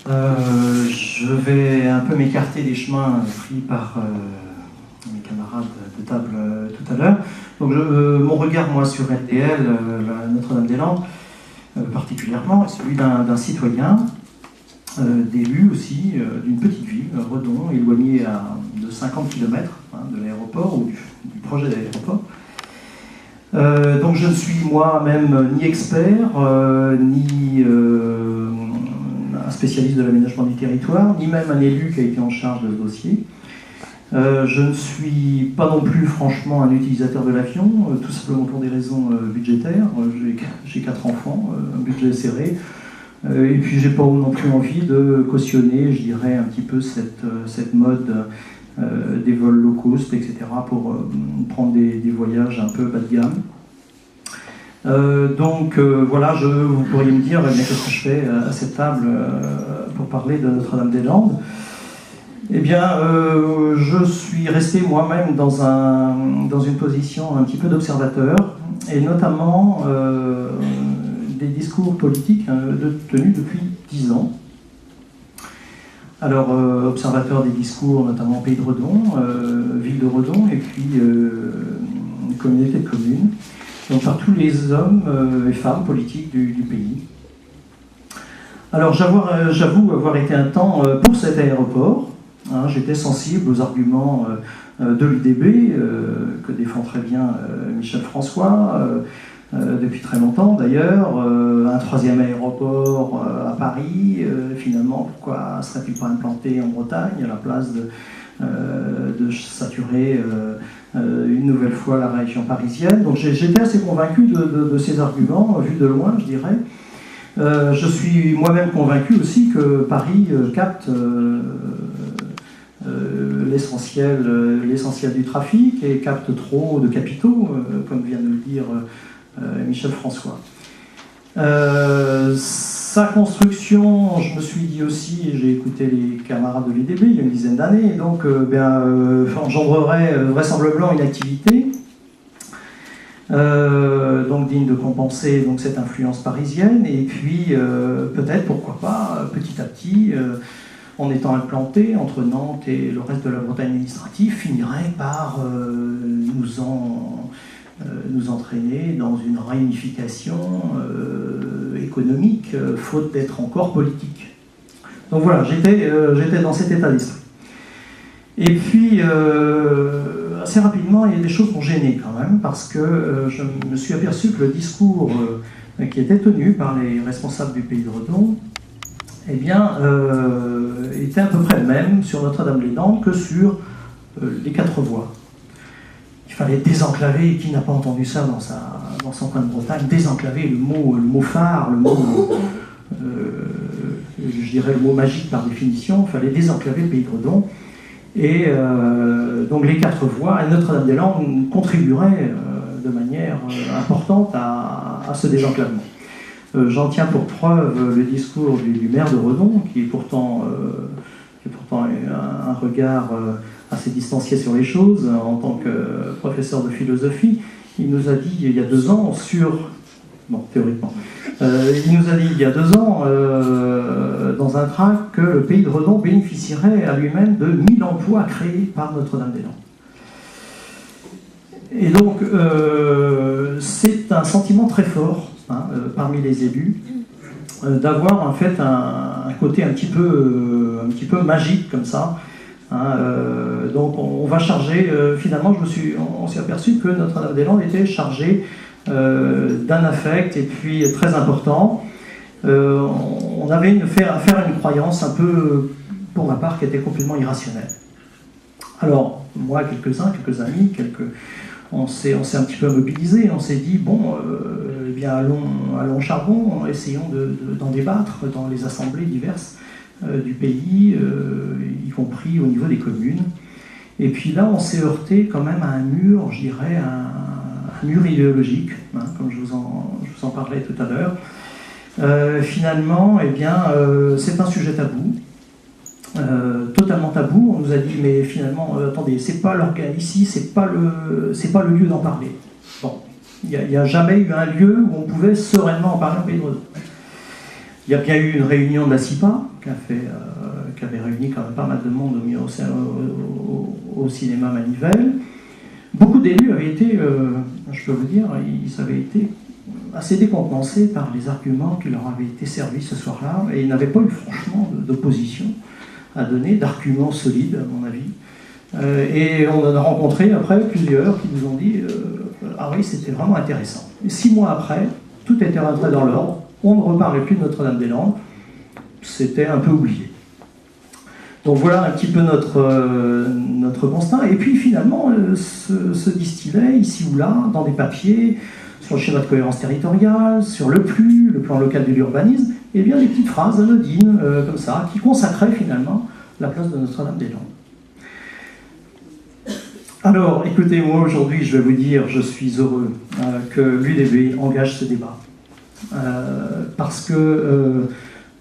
Je vais un peu m'écarter des chemins pris par mes camarades de table tout à l'heure. Donc mon regard, moi, sur RTL, Notre-Dame-des-Landes, particulièrement, est celui d'un citoyen, d'élu aussi, d'une petite ville, Redon, éloignée de 50 km de l'aéroport ou du projet d'aéroport. Donc je ne suis moi-même ni expert, ni un spécialiste de l'aménagement du territoire, ni même un élu qui a été en charge de ce dossier. Je ne suis pas non plus franchement un utilisateur de l'avion, tout simplement pour des raisons budgétaires. J'ai 4 enfants, un budget serré, et puis j'ai pas non plus envie de cautionner, je dirais, un petit peu cette mode des vols low cost, etc., pour prendre des voyages un peu bas de gamme. Donc voilà, vous pourriez me dire, qu'est-ce que je fais à cette table pour parler de Notre-Dame-des-Landes? Eh bien, je suis resté moi-même dans une position un petit peu d'observateur, et notamment des discours politiques tenus depuis 10 ans. Alors, observateur des discours, notamment au pays de Redon, ville de Redon, et puis communauté de communes, donc par tous les hommes et femmes politiques du pays. Alors, j'avoue avoir été un temps pour cet aéroport. J'étais sensible aux arguments de l'UDB, que défend très bien Michel François, depuis très longtemps d'ailleurs. Un 3e aéroport à Paris, finalement, pourquoi serait-il pas implanté en Bretagne à la place de saturer une nouvelle fois la région parisienne? Donc j'étais assez convaincu de ces arguments, vus de loin, je dirais. Je suis moi-même convaincu aussi que Paris capte l'essentiel du trafic et capte trop de capitaux, comme vient de le dire Michel François. Sa construction, je me suis dit aussi, j'ai écouté les camarades de l'UDB il y a une dizaine d'années, donc engendrerait vraisemblablement une activité donc digne de compenser donc, cette influence parisienne, et puis peut-être, pourquoi pas, petit à petit, en étant implanté entre Nantes et le reste de la Bretagne administrative, finirait par nous entraîner dans une réunification économique, faute d'être encore politique. Donc voilà, j'étais dans cet état d'esprit. Et puis, assez rapidement, il y a des choses qui m'ont gêné quand même, parce que je me suis aperçu que le discours qui était tenu par les responsables du Pays de Redon, eh bien, était à peu près le même sur Notre-Dame-les-Landes que sur les 4 voies. Il fallait désenclaver, qui n'a pas entendu ça dans son coin de Bretagne, désenclaver, le mot phare, je dirais le mot magique par définition, il fallait désenclaver le Pays de Redon. Et donc les 4 voies, et Notre-Dame-des-Landes contribuerait de manière importante à ce désenclavement. J'en tiens pour preuve le discours du maire de Redon, qui est pourtant un regard assez distancié sur les choses, en tant que professeur de philosophie. Il nous a dit il y a 2 ans théoriquement, il nous a dit il y a 2 ans dans un tract que le Pays de Redon bénéficierait à lui-même de 1000 emplois créés par Notre-Dame-des-Landes. Et donc c'est un sentiment très fort parmi les élus d'avoir en fait un côté un petit peu magique comme ça. Donc on va charger, finalement on s'est aperçu que Notre-Dame-des-Landes était chargée d'un affect et puis très important. On avait affaire à une croyance un peu, pour ma part, qui était complètement irrationnelle. Alors moi, quelques amis, on s'est un petit peu mobilisés, on s'est dit eh bien allons au charbon, essayons d'en débattre dans les assemblées diverses du pays, y compris au niveau des communes. Et puis là, on s'est heurté quand même à un mur, je dirais, un mur idéologique, comme je vous en parlais tout à l'heure. Finalement, eh bien, c'est un sujet tabou, totalement tabou. On nous a dit, mais finalement, attendez, c'est pas l'organe ici, c'est pas le lieu d'en parler. Bon, il n'y a jamais eu un lieu où on pouvait sereinement en parler au Pays de Redon. Il y a bien eu une réunion de la CIPA qui avait réuni quand même pas mal de monde au cinéma Manivelle. Beaucoup d'élus avaient été, je peux vous dire, ils avaient été assez décontenancés par les arguments qui leur avaient été servis ce soir-là, et ils n'avaient pas eu franchement d'opposition à donner, d'arguments solides à mon avis. Et on en a rencontré après plusieurs qui nous ont dit ah oui, c'était vraiment intéressant. Et 6 mois après, tout était rentré dans l'ordre, on ne reparlait plus de Notre-Dame-des-Landes, c'était un peu oublié. Donc voilà un petit peu notre constat. Et puis finalement, se distillait ici ou là, dans des papiers, sur le schéma de cohérence territoriale, sur le PLU, le plan local de l'urbanisme, et bien des petites phrases anodines comme ça, qui consacraient finalement la place de Notre-Dame-des-Landes. Alors, écoutez, moi aujourd'hui, je vais vous dire, je suis heureux que l'UDB engage ce débat. Parce que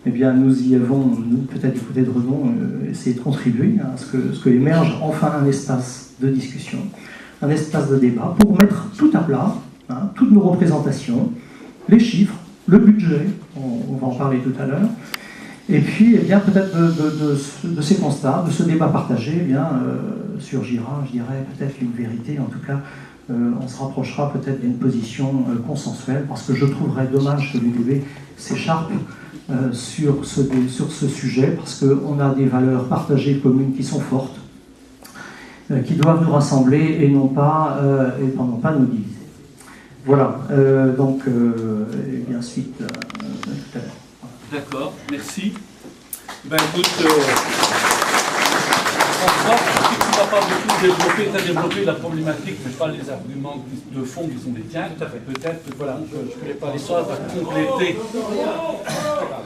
eh bien, nous y avons, nous, peut-être du côté de Redon, essayé de contribuer à ce que émerge enfin un espace de discussion, un espace de débat pour mettre tout à plat, toutes nos représentations, les chiffres, le budget, on va en parler tout à l'heure, et puis eh bien, peut-être de ces constats, de ce débat partagé, eh bien, surgira, je dirais, peut-être une vérité, en tout cas, on se rapprochera peut-être d'une position consensuelle, parce que je trouverais dommage que l'UDB s'écharpe sur ce sujet, parce qu'on a des valeurs partagées communes qui sont fortes, qui doivent nous rassembler et non pas nous diviser. Voilà, donc, et bien suite tout à l'heure. D'accord, merci. Ben écoute, Jean-François, tu n'as pas beaucoup développé la problématique, mais pas les arguments de fond qui sont les tiens. Peut-être que voilà, je ne voulais pas l'histoire va compléter.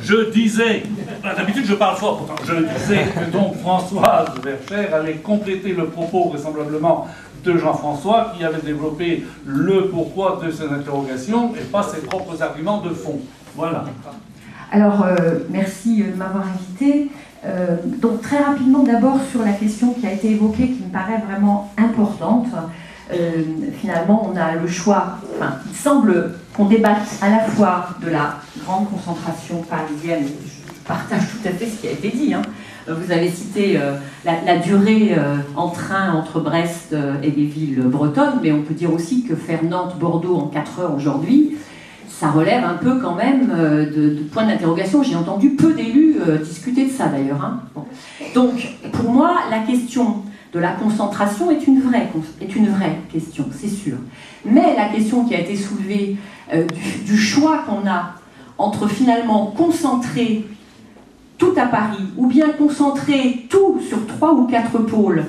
Je disais, d'habitude je parle fort, pourtant, je disais que donc Françoise Verchères allait compléter le propos vraisemblablement de Jean-François, qui avait développé le pourquoi de ses interrogations et pas ses propres arguments de fond. Voilà. Alors, merci de m'avoir invité. Donc, très rapidement, d'abord sur la question qui a été évoquée, qui me paraît vraiment importante. Finalement, on a le choix, enfin, il semble qu'on débatte à la fois de la grande concentration parisienne, je partage tout à fait ce qui a été dit, hein. Vous avez cité la durée en train entre Brest et les villes bretonnes, mais on peut dire aussi que faire Nantes-Bordeaux en 4 heures aujourd'hui, ça relève un peu quand même de points d'interrogation. J'ai entendu peu d'élus discuter de ça d'ailleurs, hein. Bon. Donc, pour moi, la question de la concentration est une vraie question, c'est sûr. Mais la question qui a été soulevée du choix qu'on a entre finalement concentrer tout à Paris, ou bien concentrer tout sur 3 ou 4 pôles,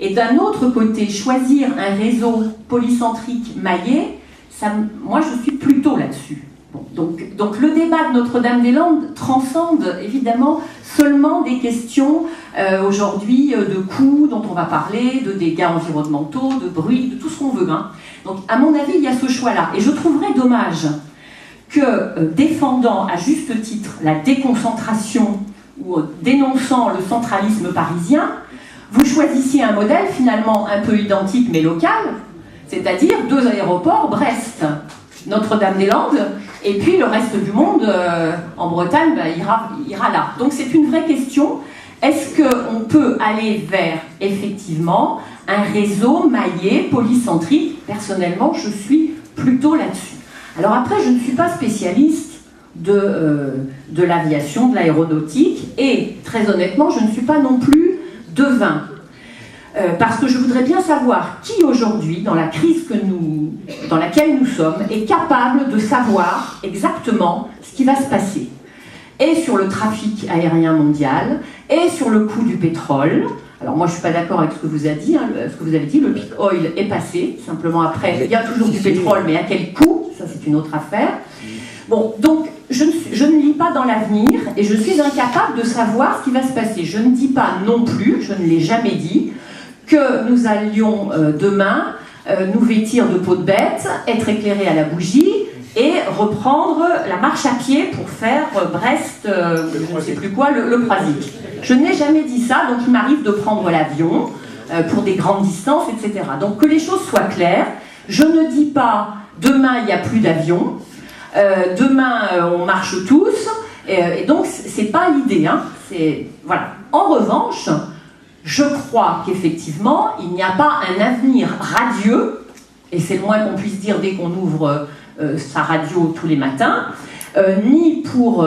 et d'un autre côté choisir un réseau polycentrique maillé, ça, moi je suis plutôt là-dessus. Bon, donc le débat de Notre-Dame-des-Landes transcende évidemment seulement des questions aujourd'hui de coûts dont on va parler, de dégâts environnementaux, de bruit, de tout ce qu'on veut, hein. Donc à mon avis il y a ce choix-là, et je trouverais dommage que défendant à juste titre la déconcentration ou dénonçant le centralisme parisien, vous choisissiez un modèle finalement un peu identique mais local, c'est-à-dire 2 aéroports, Brest, Notre-Dame-des-Landes, et puis le reste du monde en Bretagne ira là. Donc c'est une vraie question. Est-ce qu'on peut aller vers effectivement un réseau maillé, polycentrique? Personnellement, je suis plutôt là-dessus. Alors après, je ne suis pas spécialiste de l'aviation, de l'aéronautique, et très honnêtement, je ne suis pas non plus devin. Parce que je voudrais bien savoir qui aujourd'hui, dans la crise dans laquelle nous sommes, est capable de savoir exactement ce qui va se passer. Et sur le trafic aérien mondial, et sur le coût du pétrole. Alors moi je ne suis pas d'accord avec ce que vous avez dit, hein, le peak oil est passé, simplement après, il y a toujours du pétrole, mais à quel coût? Ça c'est une autre affaire. Bon, donc je ne lis pas dans l'avenir et je suis incapable de savoir ce qui va se passer. Je ne dis pas non plus, je ne l'ai jamais dit, que nous allions demain nous vêtir de peau de bête, être éclairés à la bougie et reprendre la marche à pied pour faire Brest, je ne sais plus quoi, le Croisic. Je n'ai jamais dit ça, donc il m'arrive de prendre l'avion pour des grandes distances, etc. Donc que les choses soient claires, je ne dis pas demain il n'y a plus d'avion, demain on marche tous, et donc c'est pas l'idée, hein. Voilà. En revanche, je crois qu'effectivement il n'y a pas un avenir radieux, et c'est le moins qu'on puisse dire dès qu'on ouvre sa radio tous les matins, ni pour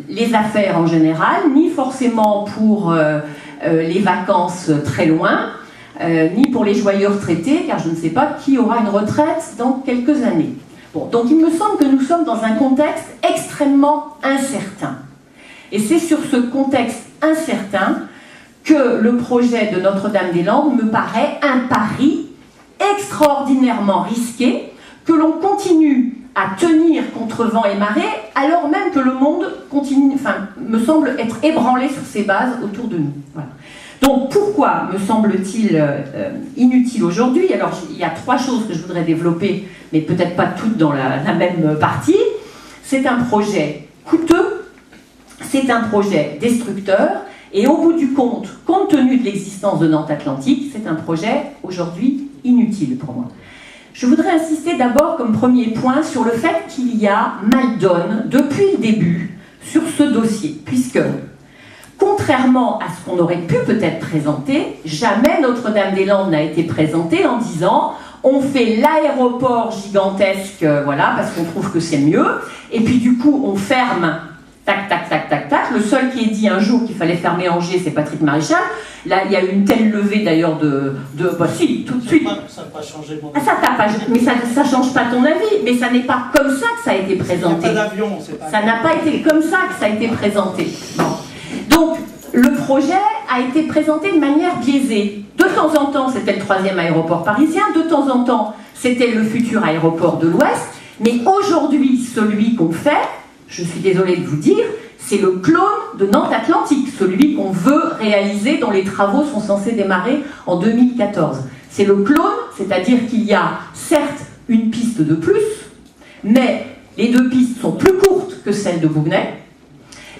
les affaires en général, ni forcément pour les vacances très loin, ni pour les joyeux retraités, car je ne sais pas qui aura une retraite dans quelques années. Bon, donc il me semble que nous sommes dans un contexte extrêmement incertain. Et c'est sur ce contexte incertain que le projet de Notre-Dame-des-Landes me paraît un pari extraordinairement risqué, que l'on continue à tenir contre vent et marée, alors même que le monde continue, me semble être ébranlé sur ses bases autour de nous. Voilà. Donc pourquoi me semble-t-il inutile aujourd'hui? Alors il y a 3 choses que je voudrais développer, mais peut-être pas toutes dans la même partie. C'est un projet coûteux, c'est un projet destructeur, et au bout du compte tenu de l'existence de Nantes Atlantique, c'est un projet aujourd'hui inutile pour moi. Je voudrais insister d'abord comme premier point sur le fait qu'il y a mal donne depuis le début sur ce dossier, puisque contrairement à ce qu'on aurait pu peut-être présenter, jamais Notre-Dame-des-Landes n'a été présenté en disant on fait l'aéroport gigantesque, voilà, parce qu'on trouve que c'est mieux, et puis du coup on ferme, tac, tac, tac, tac, tac. Le seul qui ait dit un jour qu'il fallait fermer Angers, c'est Patrick Maréchal. Là, il y a eu une telle levée d'ailleurs bah si, tout de suite. Ça n'a pas changé mon avis. Mais ça ne change pas ton avis, mais ça n'est pas comme ça que ça a été présenté. Il n'y a pas d'avion, c'est pas. Ça n'a pas été comme ça que ça a été présenté. Bon. Donc, le projet a été présenté de manière biaisée. De temps en temps, c'était le 3e aéroport parisien, de temps en temps, c'était le futur aéroport de l'Ouest, mais aujourd'hui, celui qu'on fait, je suis désolée de vous dire, c'est le clone de Nantes Atlantique, celui qu'on veut réaliser, dont les travaux sont censés démarrer en 2014. C'est le clone, c'est-à-dire qu'il y a certes une piste de plus, mais les 2 pistes sont plus courtes que celles de Bougnay.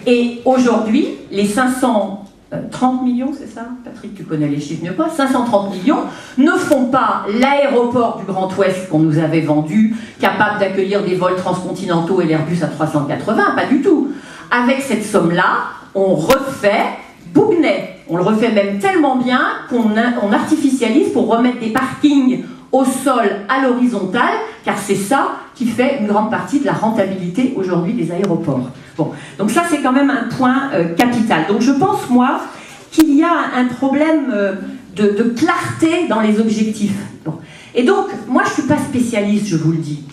Et aujourd'hui, les 530 millions, c'est ça? Patrick, tu connais les chiffres mieux que moi. 530 millions ne font pas l'aéroport du Grand Ouest qu'on nous avait vendu, capable d'accueillir des vols transcontinentaux et l'Airbus A380, pas du tout. Avec cette somme-là, on refait Bougnay. On le refait même tellement bien qu'on artificialise pour remettre des parkings au sol, à l'horizontale, car c'est ça qui fait une grande partie de la rentabilité aujourd'hui des aéroports. Bon, donc ça c'est quand même un point capital. Donc je pense, moi, qu'il y a un problème de clarté dans les objectifs. Bon. Et donc, moi je ne suis pas spécialiste, je vous le dis.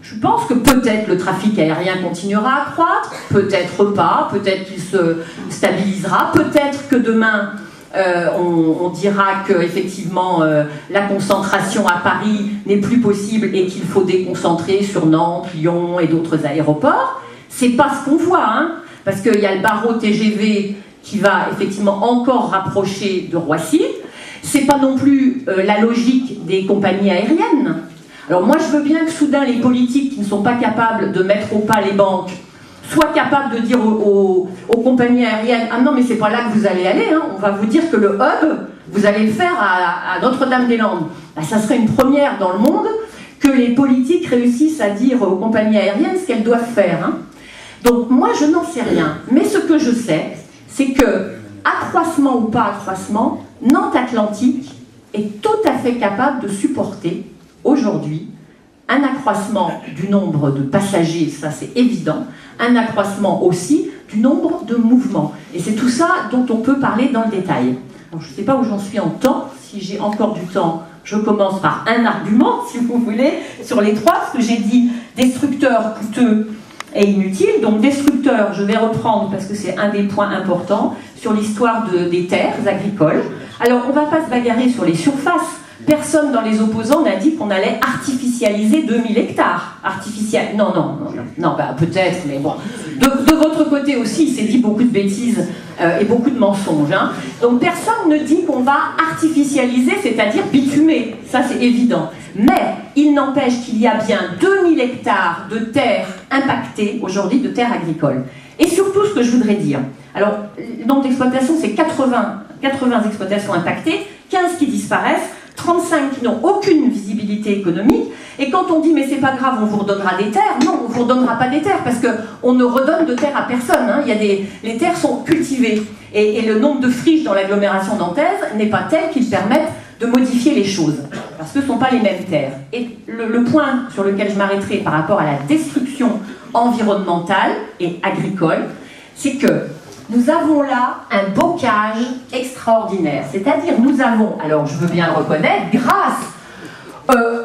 Je pense que peut-être le trafic aérien continuera à croître, peut-être pas, peut-être qu'il se stabilisera, peut-être que demain on dira que effectivement la concentration à Paris n'est plus possible et qu'il faut déconcentrer sur Nantes, Lyon et d'autres aéroports. C'est pas ce qu'on voit, hein, parce qu'il y a le barreau TGV qui va effectivement encore rapprocher de Roissy. C'est pas non plus la logique des compagnies aériennes. Alors moi je veux bien que soudain les politiques qui ne sont pas capables de mettre au pas les banques soient capables de dire aux compagnies aériennes « Ah non mais c'est pas là que vous allez aller, hein. On va vous dire que le hub, vous allez le faire à Notre-Dame-des-Landes. » Ça serait une première dans le monde que les politiques réussissent à dire aux compagnies aériennes ce qu'elles doivent faire. Hein. Donc moi je n'en sais rien, mais ce que je sais, c'est que, accroissement ou pas accroissement, Nantes Atlantique est tout à fait capable de supporter aujourd'hui un accroissement du nombre de passagers, ça c'est évident, un accroissement aussi du nombre de mouvements. Et c'est tout ça dont on peut parler dans le détail. Alors, je ne sais pas où j'en suis en temps, si j'ai encore du temps, je commence par un argument, si vous voulez, sur les 3, parce que j'ai dit destructeur, coûteux et inutile. Donc destructeur, je vais reprendre, parce que c'est un des points importants, sur l'histoire des terres agricoles. Alors on ne va pas se bagarrer sur les surfaces. Personne dans les opposants n'a dit qu'on allait artificialiser 2000 hectares. Non, bah, peut-être, mais bon. De votre côté aussi, il s'est dit beaucoup de bêtises et beaucoup de mensonges. Hein. Donc personne ne dit qu'on va artificialiser, c'est-à-dire bitumer. Ça, c'est évident. Mais il n'empêche qu'il y a bien 2000 hectares de terres impactées aujourd'hui, de terres agricoles. Et surtout, ce que je voudrais dire, alors, le nombre d'exploitations, c'est 80 exploitations impactées, 15 qui disparaissent, 35 qui n'ont aucune visibilité économique, et quand on dit mais c'est pas grave, on vous redonnera des terres, non, on vous redonnera pas des terres, parce qu'on ne redonne de terres à personne, hein. Les terres sont cultivées, et le nombre de friches dans l'agglomération nantaise n'est pas tel qu'ils permettent de modifier les choses, parce que ce ne sont pas les mêmes terres. Et le point sur lequel je m'arrêterai par rapport à la destruction environnementale et agricole, c'est que nous avons là un bocage extraordinaire. C'est-à-dire, nous avons, alors je veux bien le reconnaître, grâce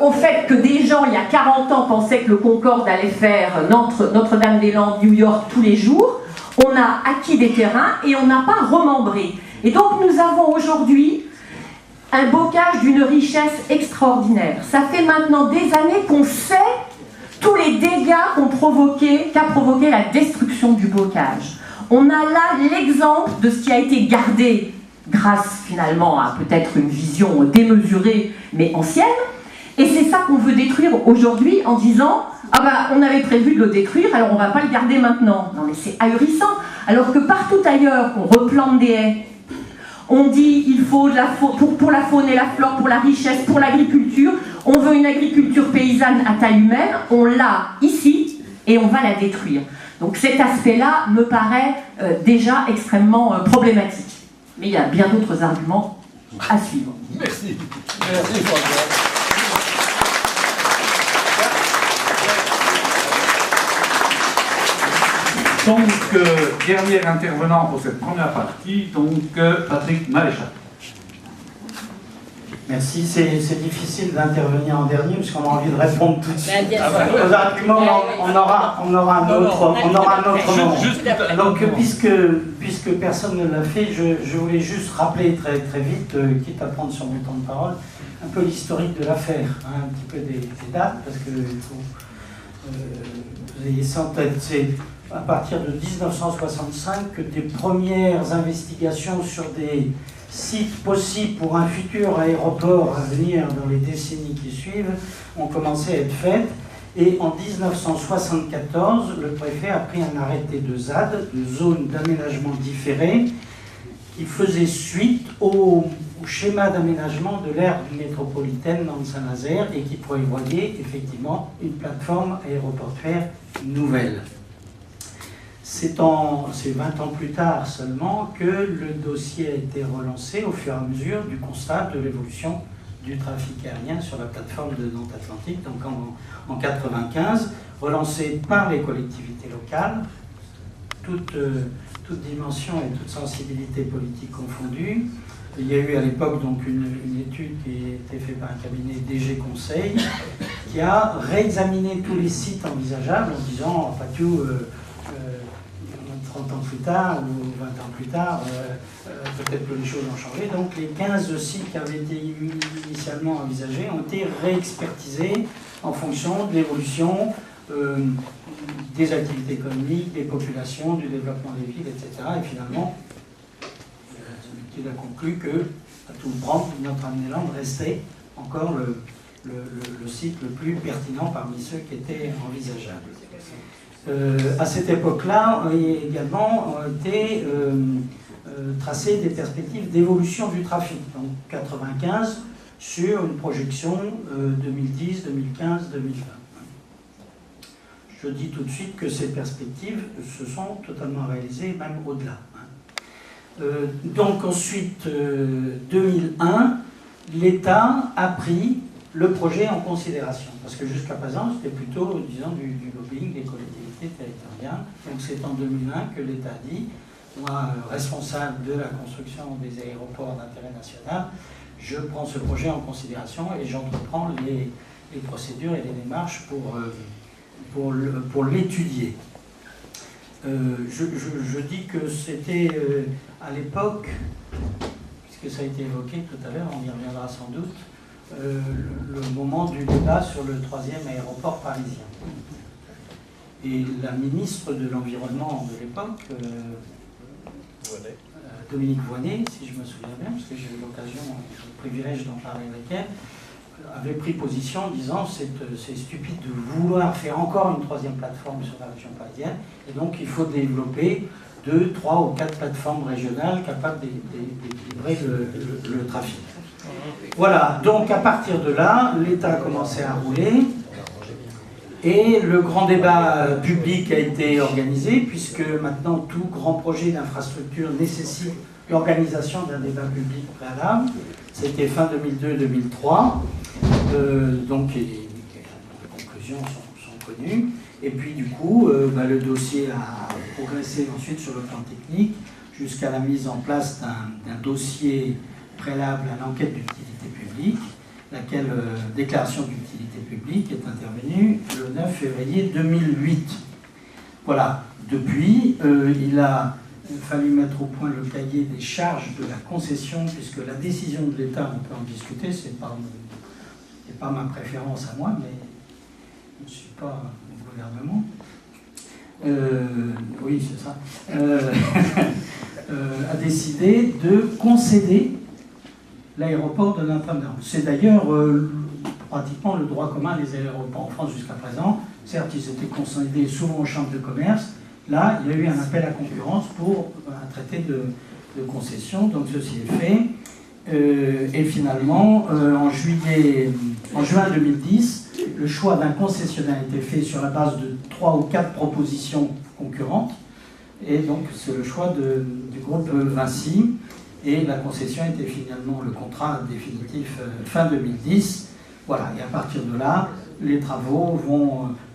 au fait que des gens, il y a 40 ans, pensaient que le Concorde allait faire Notre-Dame-des-Landes, New York tous les jours, on a acquis des terrains et on n'a pas remembré. Et donc, nous avons aujourd'hui un bocage d'une richesse extraordinaire. Ça fait maintenant des années qu'on sait tous les dégâts qu'a provoqué la destruction du bocage. On a là l'exemple de ce qui a été gardé grâce finalement à peut-être une vision démesurée mais ancienne, et c'est ça qu'on veut détruire aujourd'hui en disant « Ah bah on avait prévu de le détruire, alors on va pas le garder maintenant ». Non mais c'est ahurissant, alors que partout ailleurs on replante des haies, on dit il faut de pour la faune et la flore, pour la richesse, pour l'agriculture, on veut une agriculture paysanne à taille humaine, on l'a ici et on va la détruire. Donc cet aspect-là me paraît déjà extrêmement problématique. Mais il y a bien d'autres arguments à suivre. Merci. Merci, François. Donc, dernier intervenant pour cette première partie, donc Patrick Maréchal. Merci. C'est difficile d'intervenir en dernier parce qu'on a envie de répondre tout de suite. Bien sûr. Aux arguments, on aura un autre moment. Donc, puisque personne ne l'a fait, je voulais juste rappeler très, très vite, quitte à prendre sur mon temps de parole, un peu l'historique de l'affaire, hein, un petit peu des dates, parce que vous ayez ça en tête. C'est à partir de 1965 que des premières investigations sur des sites possibles pour un futur aéroport à venir dans les décennies qui suivent ont commencé à être faites. Et en 1974, le préfet a pris un arrêté de ZAD, de zone d'aménagement différé, qui faisait suite au schéma d'aménagement de l'aire métropolitaine dans Saint-Nazaire et qui prévoyait effectivement une plateforme aéroportuaire nouvelle. C'est 20 ans plus tard seulement que le dossier a été relancé au fur et à mesure du constat de l'évolution du trafic aérien sur la plateforme de Nantes Atlantique, donc en 1995, relancé par les collectivités locales, toute dimension et toute sensibilité politique confondues. Il y a eu à l'époque donc une étude qui a été faite par un cabinet DG Conseil qui a réexaminé tous les sites envisageables en disant, pas tout, 30 ans plus tard ou 20 ans plus tard, peut-être que les choses ont changé. Donc les 15 sites qui avaient été initialement envisagés ont été réexpertisés en fonction de l'évolution des activités économiques, des populations, du développement des villes, etc. Et finalement, il a conclu que, à tout prendre, Notre-Dame-des-Landes restait encore le site le plus pertinent parmi ceux qui étaient envisageables. À cette époque-là, également ont été tracées des perspectives d'évolution du trafic. Donc 1995 sur une projection 2010, 2015, 2020. Je dis tout de suite que ces perspectives se sont totalement réalisées, même au-delà. Donc ensuite, 2001, l'État a pris le projet en considération. Parce que jusqu'à présent, c'était plutôt, disons, du lobbying des collectivités territoriales. Donc c'est en 2001 que l'État dit, moi, responsable de la construction des aéroports d'intérêt national, je prends ce projet en considération et j'entreprends les procédures et les démarches pour l'étudier. Je dis que c'était à l'époque, puisque ça a été évoqué tout à l'heure, on y reviendra sans doute, le moment du débat sur le 3e aéroport parisien. Et la ministre de l'Environnement de l'époque, Dominique Voynet, si je me souviens bien, parce que j'ai eu l'occasion, le privilège d'en parler avec elle, avait pris position en disant c'est stupide de vouloir faire encore une 3e plateforme sur la région parisienne, et donc il faut développer 2, 3 ou 4 plateformes régionales capables d'équilibrer le trafic. Voilà, donc à partir de là, l'État a commencé à rouler et le grand débat public a été organisé puisque maintenant tout grand projet d'infrastructure nécessite l'organisation d'un débat public préalable. C'était fin 2002-2003, donc les conclusions sont connues. Et puis du coup, le dossier a progressé ensuite sur le plan technique jusqu'à la mise en place d'un dossier préalable à l'enquête d'utilité publique, laquelle déclaration d'utilité publique est intervenue le 9 février 2008. Voilà, depuis, il a fallu mettre au point le cahier des charges de la concession, puisque la décision de l'État, on peut en discuter, c'est pas ma préférence à moi, mais je ne suis pas au gouvernement. Oui, c'est ça. A décidé de concéder l'aéroport de Notre-Dame-des-Landes. C'est d'ailleurs pratiquement le droit commun des aéroports en France jusqu'à présent. Certes, ils étaient concédés souvent aux chambres de commerce. Là, il y a eu un appel à concurrence pour un traité de concession. Donc ceci est fait. Et finalement, en juin 2010, le choix d'un concessionnaire a été fait sur la base de 3 ou 4 propositions concurrentes. Et donc, c'est le choix du groupe Vinci. Et la concession était finalement le contrat définitif fin 2010. Voilà, et à partir de là, les travaux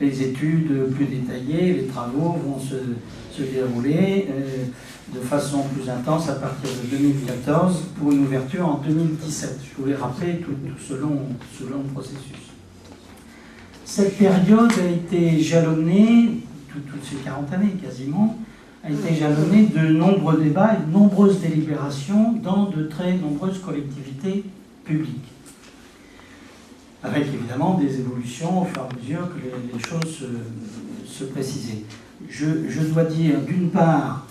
les études plus détaillées, les travaux vont se dérouler de façon plus intense à partir de 2014 pour une ouverture en 2017. Je voulais rappeler tout selon le processus. Cette période a été jalonnée, toutes ces 40 années quasiment, a été jalonnée de nombreux débats et de nombreuses délibérations dans de très nombreuses collectivités publiques. Avec évidemment des évolutions au fur et à mesure que les choses se précisaient. Je dois dire d'une part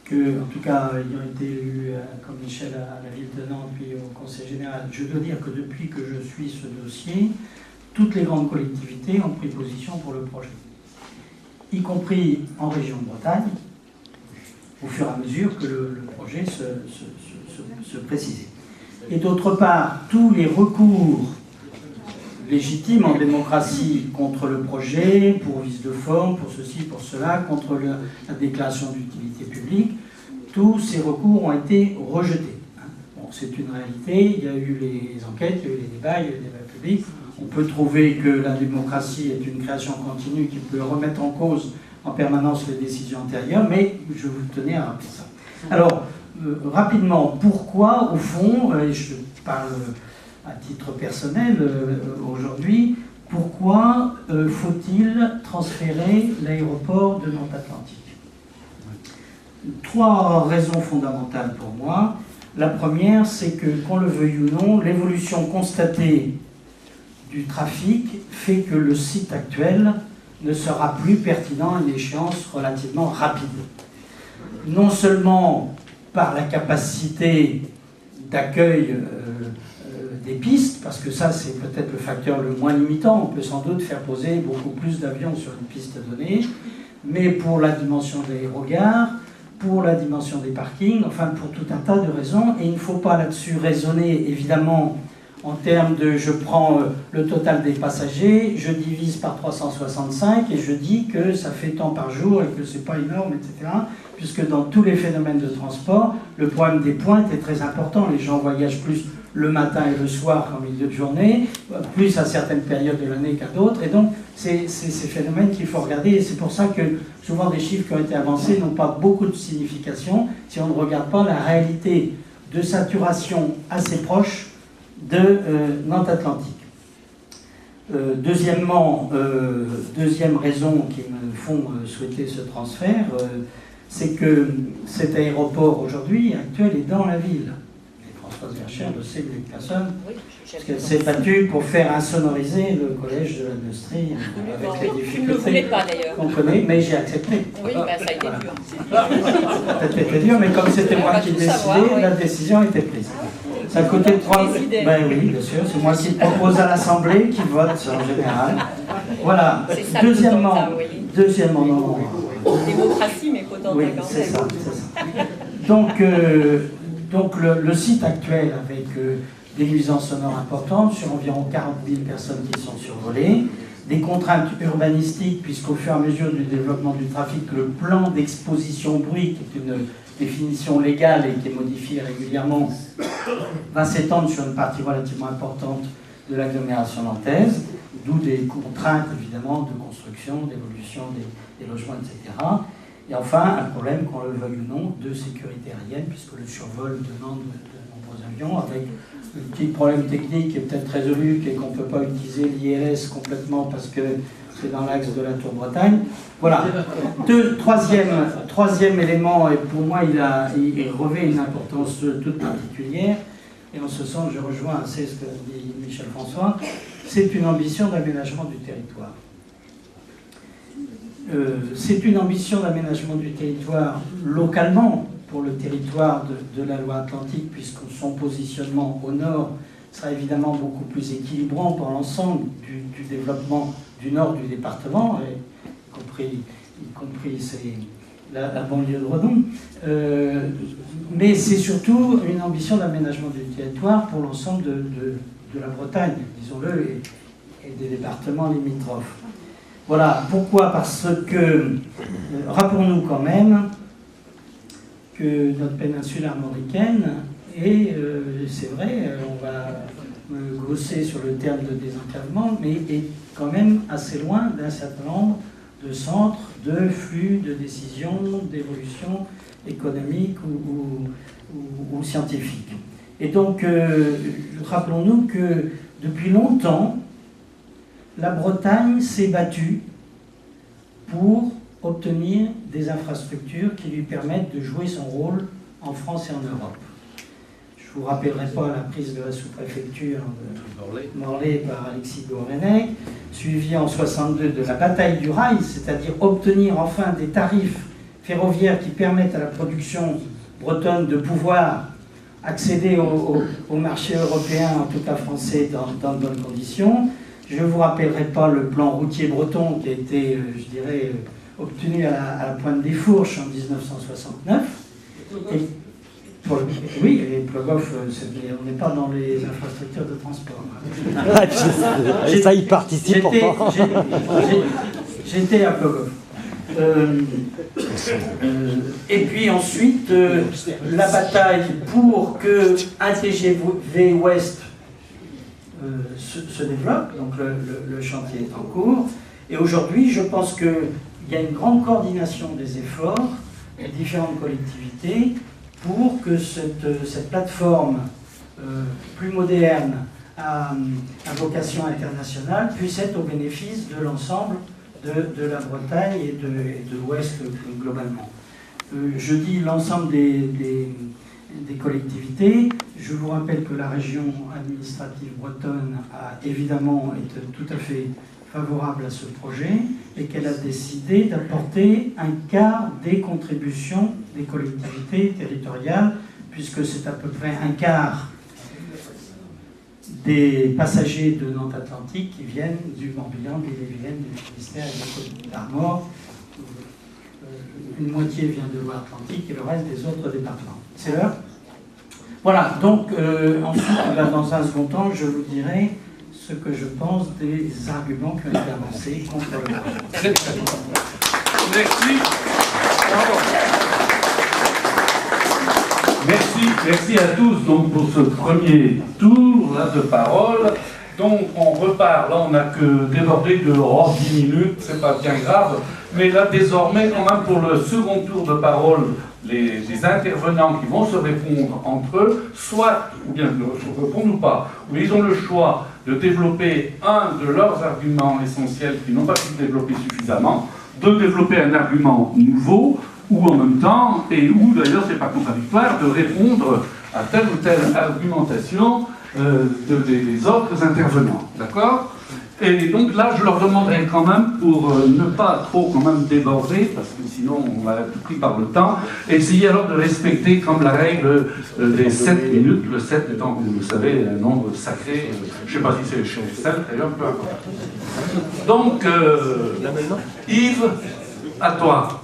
que, en tout cas, ayant été élu comme Michel à la ville de Nantes puis au Conseil général, je dois dire que depuis que je suis ce dossier, toutes les grandes collectivités ont pris position pour le projet, y compris en région de Bretagne, au fur et à mesure que le projet se précisait. Et d'autre part, tous les recours légitimes en démocratie contre le projet, pour vice de forme, pour ceci, pour cela, contre la déclaration d'utilité publique, tous ces recours ont été rejetés. Bon, c'est une réalité, il y a eu les enquêtes, il y a eu les débats, il y a eu les débats publics. On peut trouver que la démocratie est une création continue qui peut remettre en cause en permanence les décisions antérieures, mais je vous tenais à rappeler ça. Alors, rapidement, pourquoi, au fond, et je parle à titre personnel aujourd'hui, pourquoi faut-il transférer l'aéroport de Nantes Atlantique? 3 raisons fondamentales pour moi. La première, c'est que, qu'on le veuille ou non, l'évolution constatée du trafic fait que le site actuel ne sera plus pertinent à une échéance relativement rapide. Non seulement par la capacité d'accueil des pistes, parce que ça c'est peut-être le facteur le moins limitant, on peut sans doute faire poser beaucoup plus d'avions sur une piste donnée, mais pour la dimension des aérogares, pour la dimension des parkings, enfin pour tout un tas de raisons, et il ne faut pas là-dessus raisonner évidemment en termes de je prends le total des passagers, je divise par 365 et je dis que ça fait tant par jour et que c'est pas énorme, etc. Puisque dans tous les phénomènes de transport, le problème des pointes est très important. Les gens voyagent plus le matin et le soir qu'en milieu de journée, plus à certaines périodes de l'année qu'à d'autres. Et donc, c'est ces phénomènes qu'il faut regarder. Et c'est pour ça que souvent des chiffres qui ont été avancés n'ont pas beaucoup de signification si on ne regarde pas la réalité de saturation assez proche de Nantes Atlantique. Deuxièmement, deuxième raison qui me font souhaiter ce transfert, c'est que cet aéroport aujourd'hui actuel est dans la ville. Et Françoise Vercher le sait mieux que personne, parce qu'elle s'est battue pour faire insonoriser le collège de l'industrie avec les difficultés. Tu ne le voulais pas d'ailleurs. On connaît, mais j'ai accepté. Oui, bah, ça a été dur. Ça a été dur, mais comme c'était moi qui décidais, la décision était prise. Ça a coûté 3... Ben oui, bien sûr, c'est moi qui propose à l'Assemblée, qui vote en général. Voilà. Deuxièmement, non. Démocratie, mais potentiellement. Oui, c'est ça. Donc le site actuel, avec des nuisances sonores importantes, sur environ 40 000 personnes qui sont survolées, des contraintes urbanistiques, puisqu'au fur et à mesure du développement du trafic, le plan d'exposition au bruit, qui est une définition légale et qui est modifiée régulièrement, va s'étendre sur une partie relativement importante de l'agglomération nantaise, d'où des contraintes évidemment de construction, d'évolution des logements, etc. Et enfin, un problème, qu'on le veuille ou non, de sécurité aérienne, puisque le survol de Nantes de nombreux avions, avec un petit problème technique qui est peut-être résolu, qui est qu'on ne peut pas utiliser l'ILS complètement parce que c'est dans l'axe de la Tour Bretagne. Voilà. Troisième élément, et pour moi il revêt une importance toute particulière, et en ce sens je rejoins assez ce que dit Michel François, c'est une ambition d'aménagement du territoire. C'est une ambition d'aménagement du territoire localement pour le territoire de la loi Atlantique, puisque son positionnement au nord sera évidemment beaucoup plus équilibrant pour l'ensemble du développement du nord du département, y compris la banlieue de Redon. Mais c'est surtout une ambition d'aménagement du territoire pour l'ensemble de la Bretagne, disons-le, et des départements limitrophes. Voilà, pourquoi? Parce que, rappelons-nous quand même que notre péninsule armoricaine, et c'est vrai, on va me gausser sur le terme de désenclavement, mais est quand même assez loin d'un certain nombre de centres de flux de décision, d'évolution économique ou scientifique. Et donc, rappelons-nous que depuis longtemps, la Bretagne s'est battue pour obtenir des infrastructures qui lui permettent de jouer son rôle en France et en Europe. Je ne vous rappellerai pas la prise de la sous-préfecture de Morlaix par Alexis Gourvenec, suivie en 62 de la bataille du rail, c'est-à-dire obtenir enfin des tarifs ferroviaires qui permettent à la production bretonne de pouvoir accéder au marché européen, en tout cas français, dans de bonnes conditions. Je ne vous rappellerai pas le plan routier breton qui a été, je dirais, obtenu à la Pointe des Fourches en 1969. Oui, et Plogoff, on n'est pas dans les infrastructures de transport. Ça y participe pourtant. J'étais à Plogoff. Et puis ensuite, la bataille pour que un TGV Ouest se développe, donc le chantier est en cours. Et aujourd'hui, je pense qu'il y a une grande coordination des efforts des différentes collectivités pour que cette plateforme plus moderne à vocation internationale puisse être au bénéfice de l'ensemble de la Bretagne et de l'Ouest globalement. Je dis l'ensemble des collectivités. Je vous rappelle que la région administrative bretonne a évidemment été tout à fait favorable à ce projet et qu'elle a décidé d'apporter un quart des contributions des collectivités territoriales, puisque c'est à peu près un quart des passagers de Nantes Atlantique qui viennent du Morbihan, de l'Ille-et-Vilaine, du Finistère et de Côte d'Armor. Une moitié vient de Loire-Atlantique et le reste des autres départements. C'est l'heure ? Voilà, donc ensuite, dans un second temps, je vous dirai ce que je pense des arguments qui ont été avancés contre le projet. Merci à tous donc pour ce premier tour là, de parole. Donc on repart, là on n'a que débordé de 10 minutes, c'est pas bien grave, mais là désormais quand même pour le second tour de parole, les intervenants qui vont se répondre entre eux, soit, ou bien se répondre ou pas, ou ils ont le choix de développer un de leurs arguments essentiels qu'ils n'ont pas pu développer suffisamment, de développer un argument nouveau, ou en même temps, et où d'ailleurs c'est pas contradictoire, de répondre à telle ou telle argumentation des autres intervenants. D'accord ? Et donc là, je leur demanderai quand même, pour ne pas trop quand même déborder, parce que sinon on va être pris par le temps, essayer alors de respecter comme la règle des 7 minutes, le 7 étant, comme vous le savez, un nombre sacré, je ne sais pas si c'est chez 7, d'ailleurs, peu importe. Donc, Yves, à toi.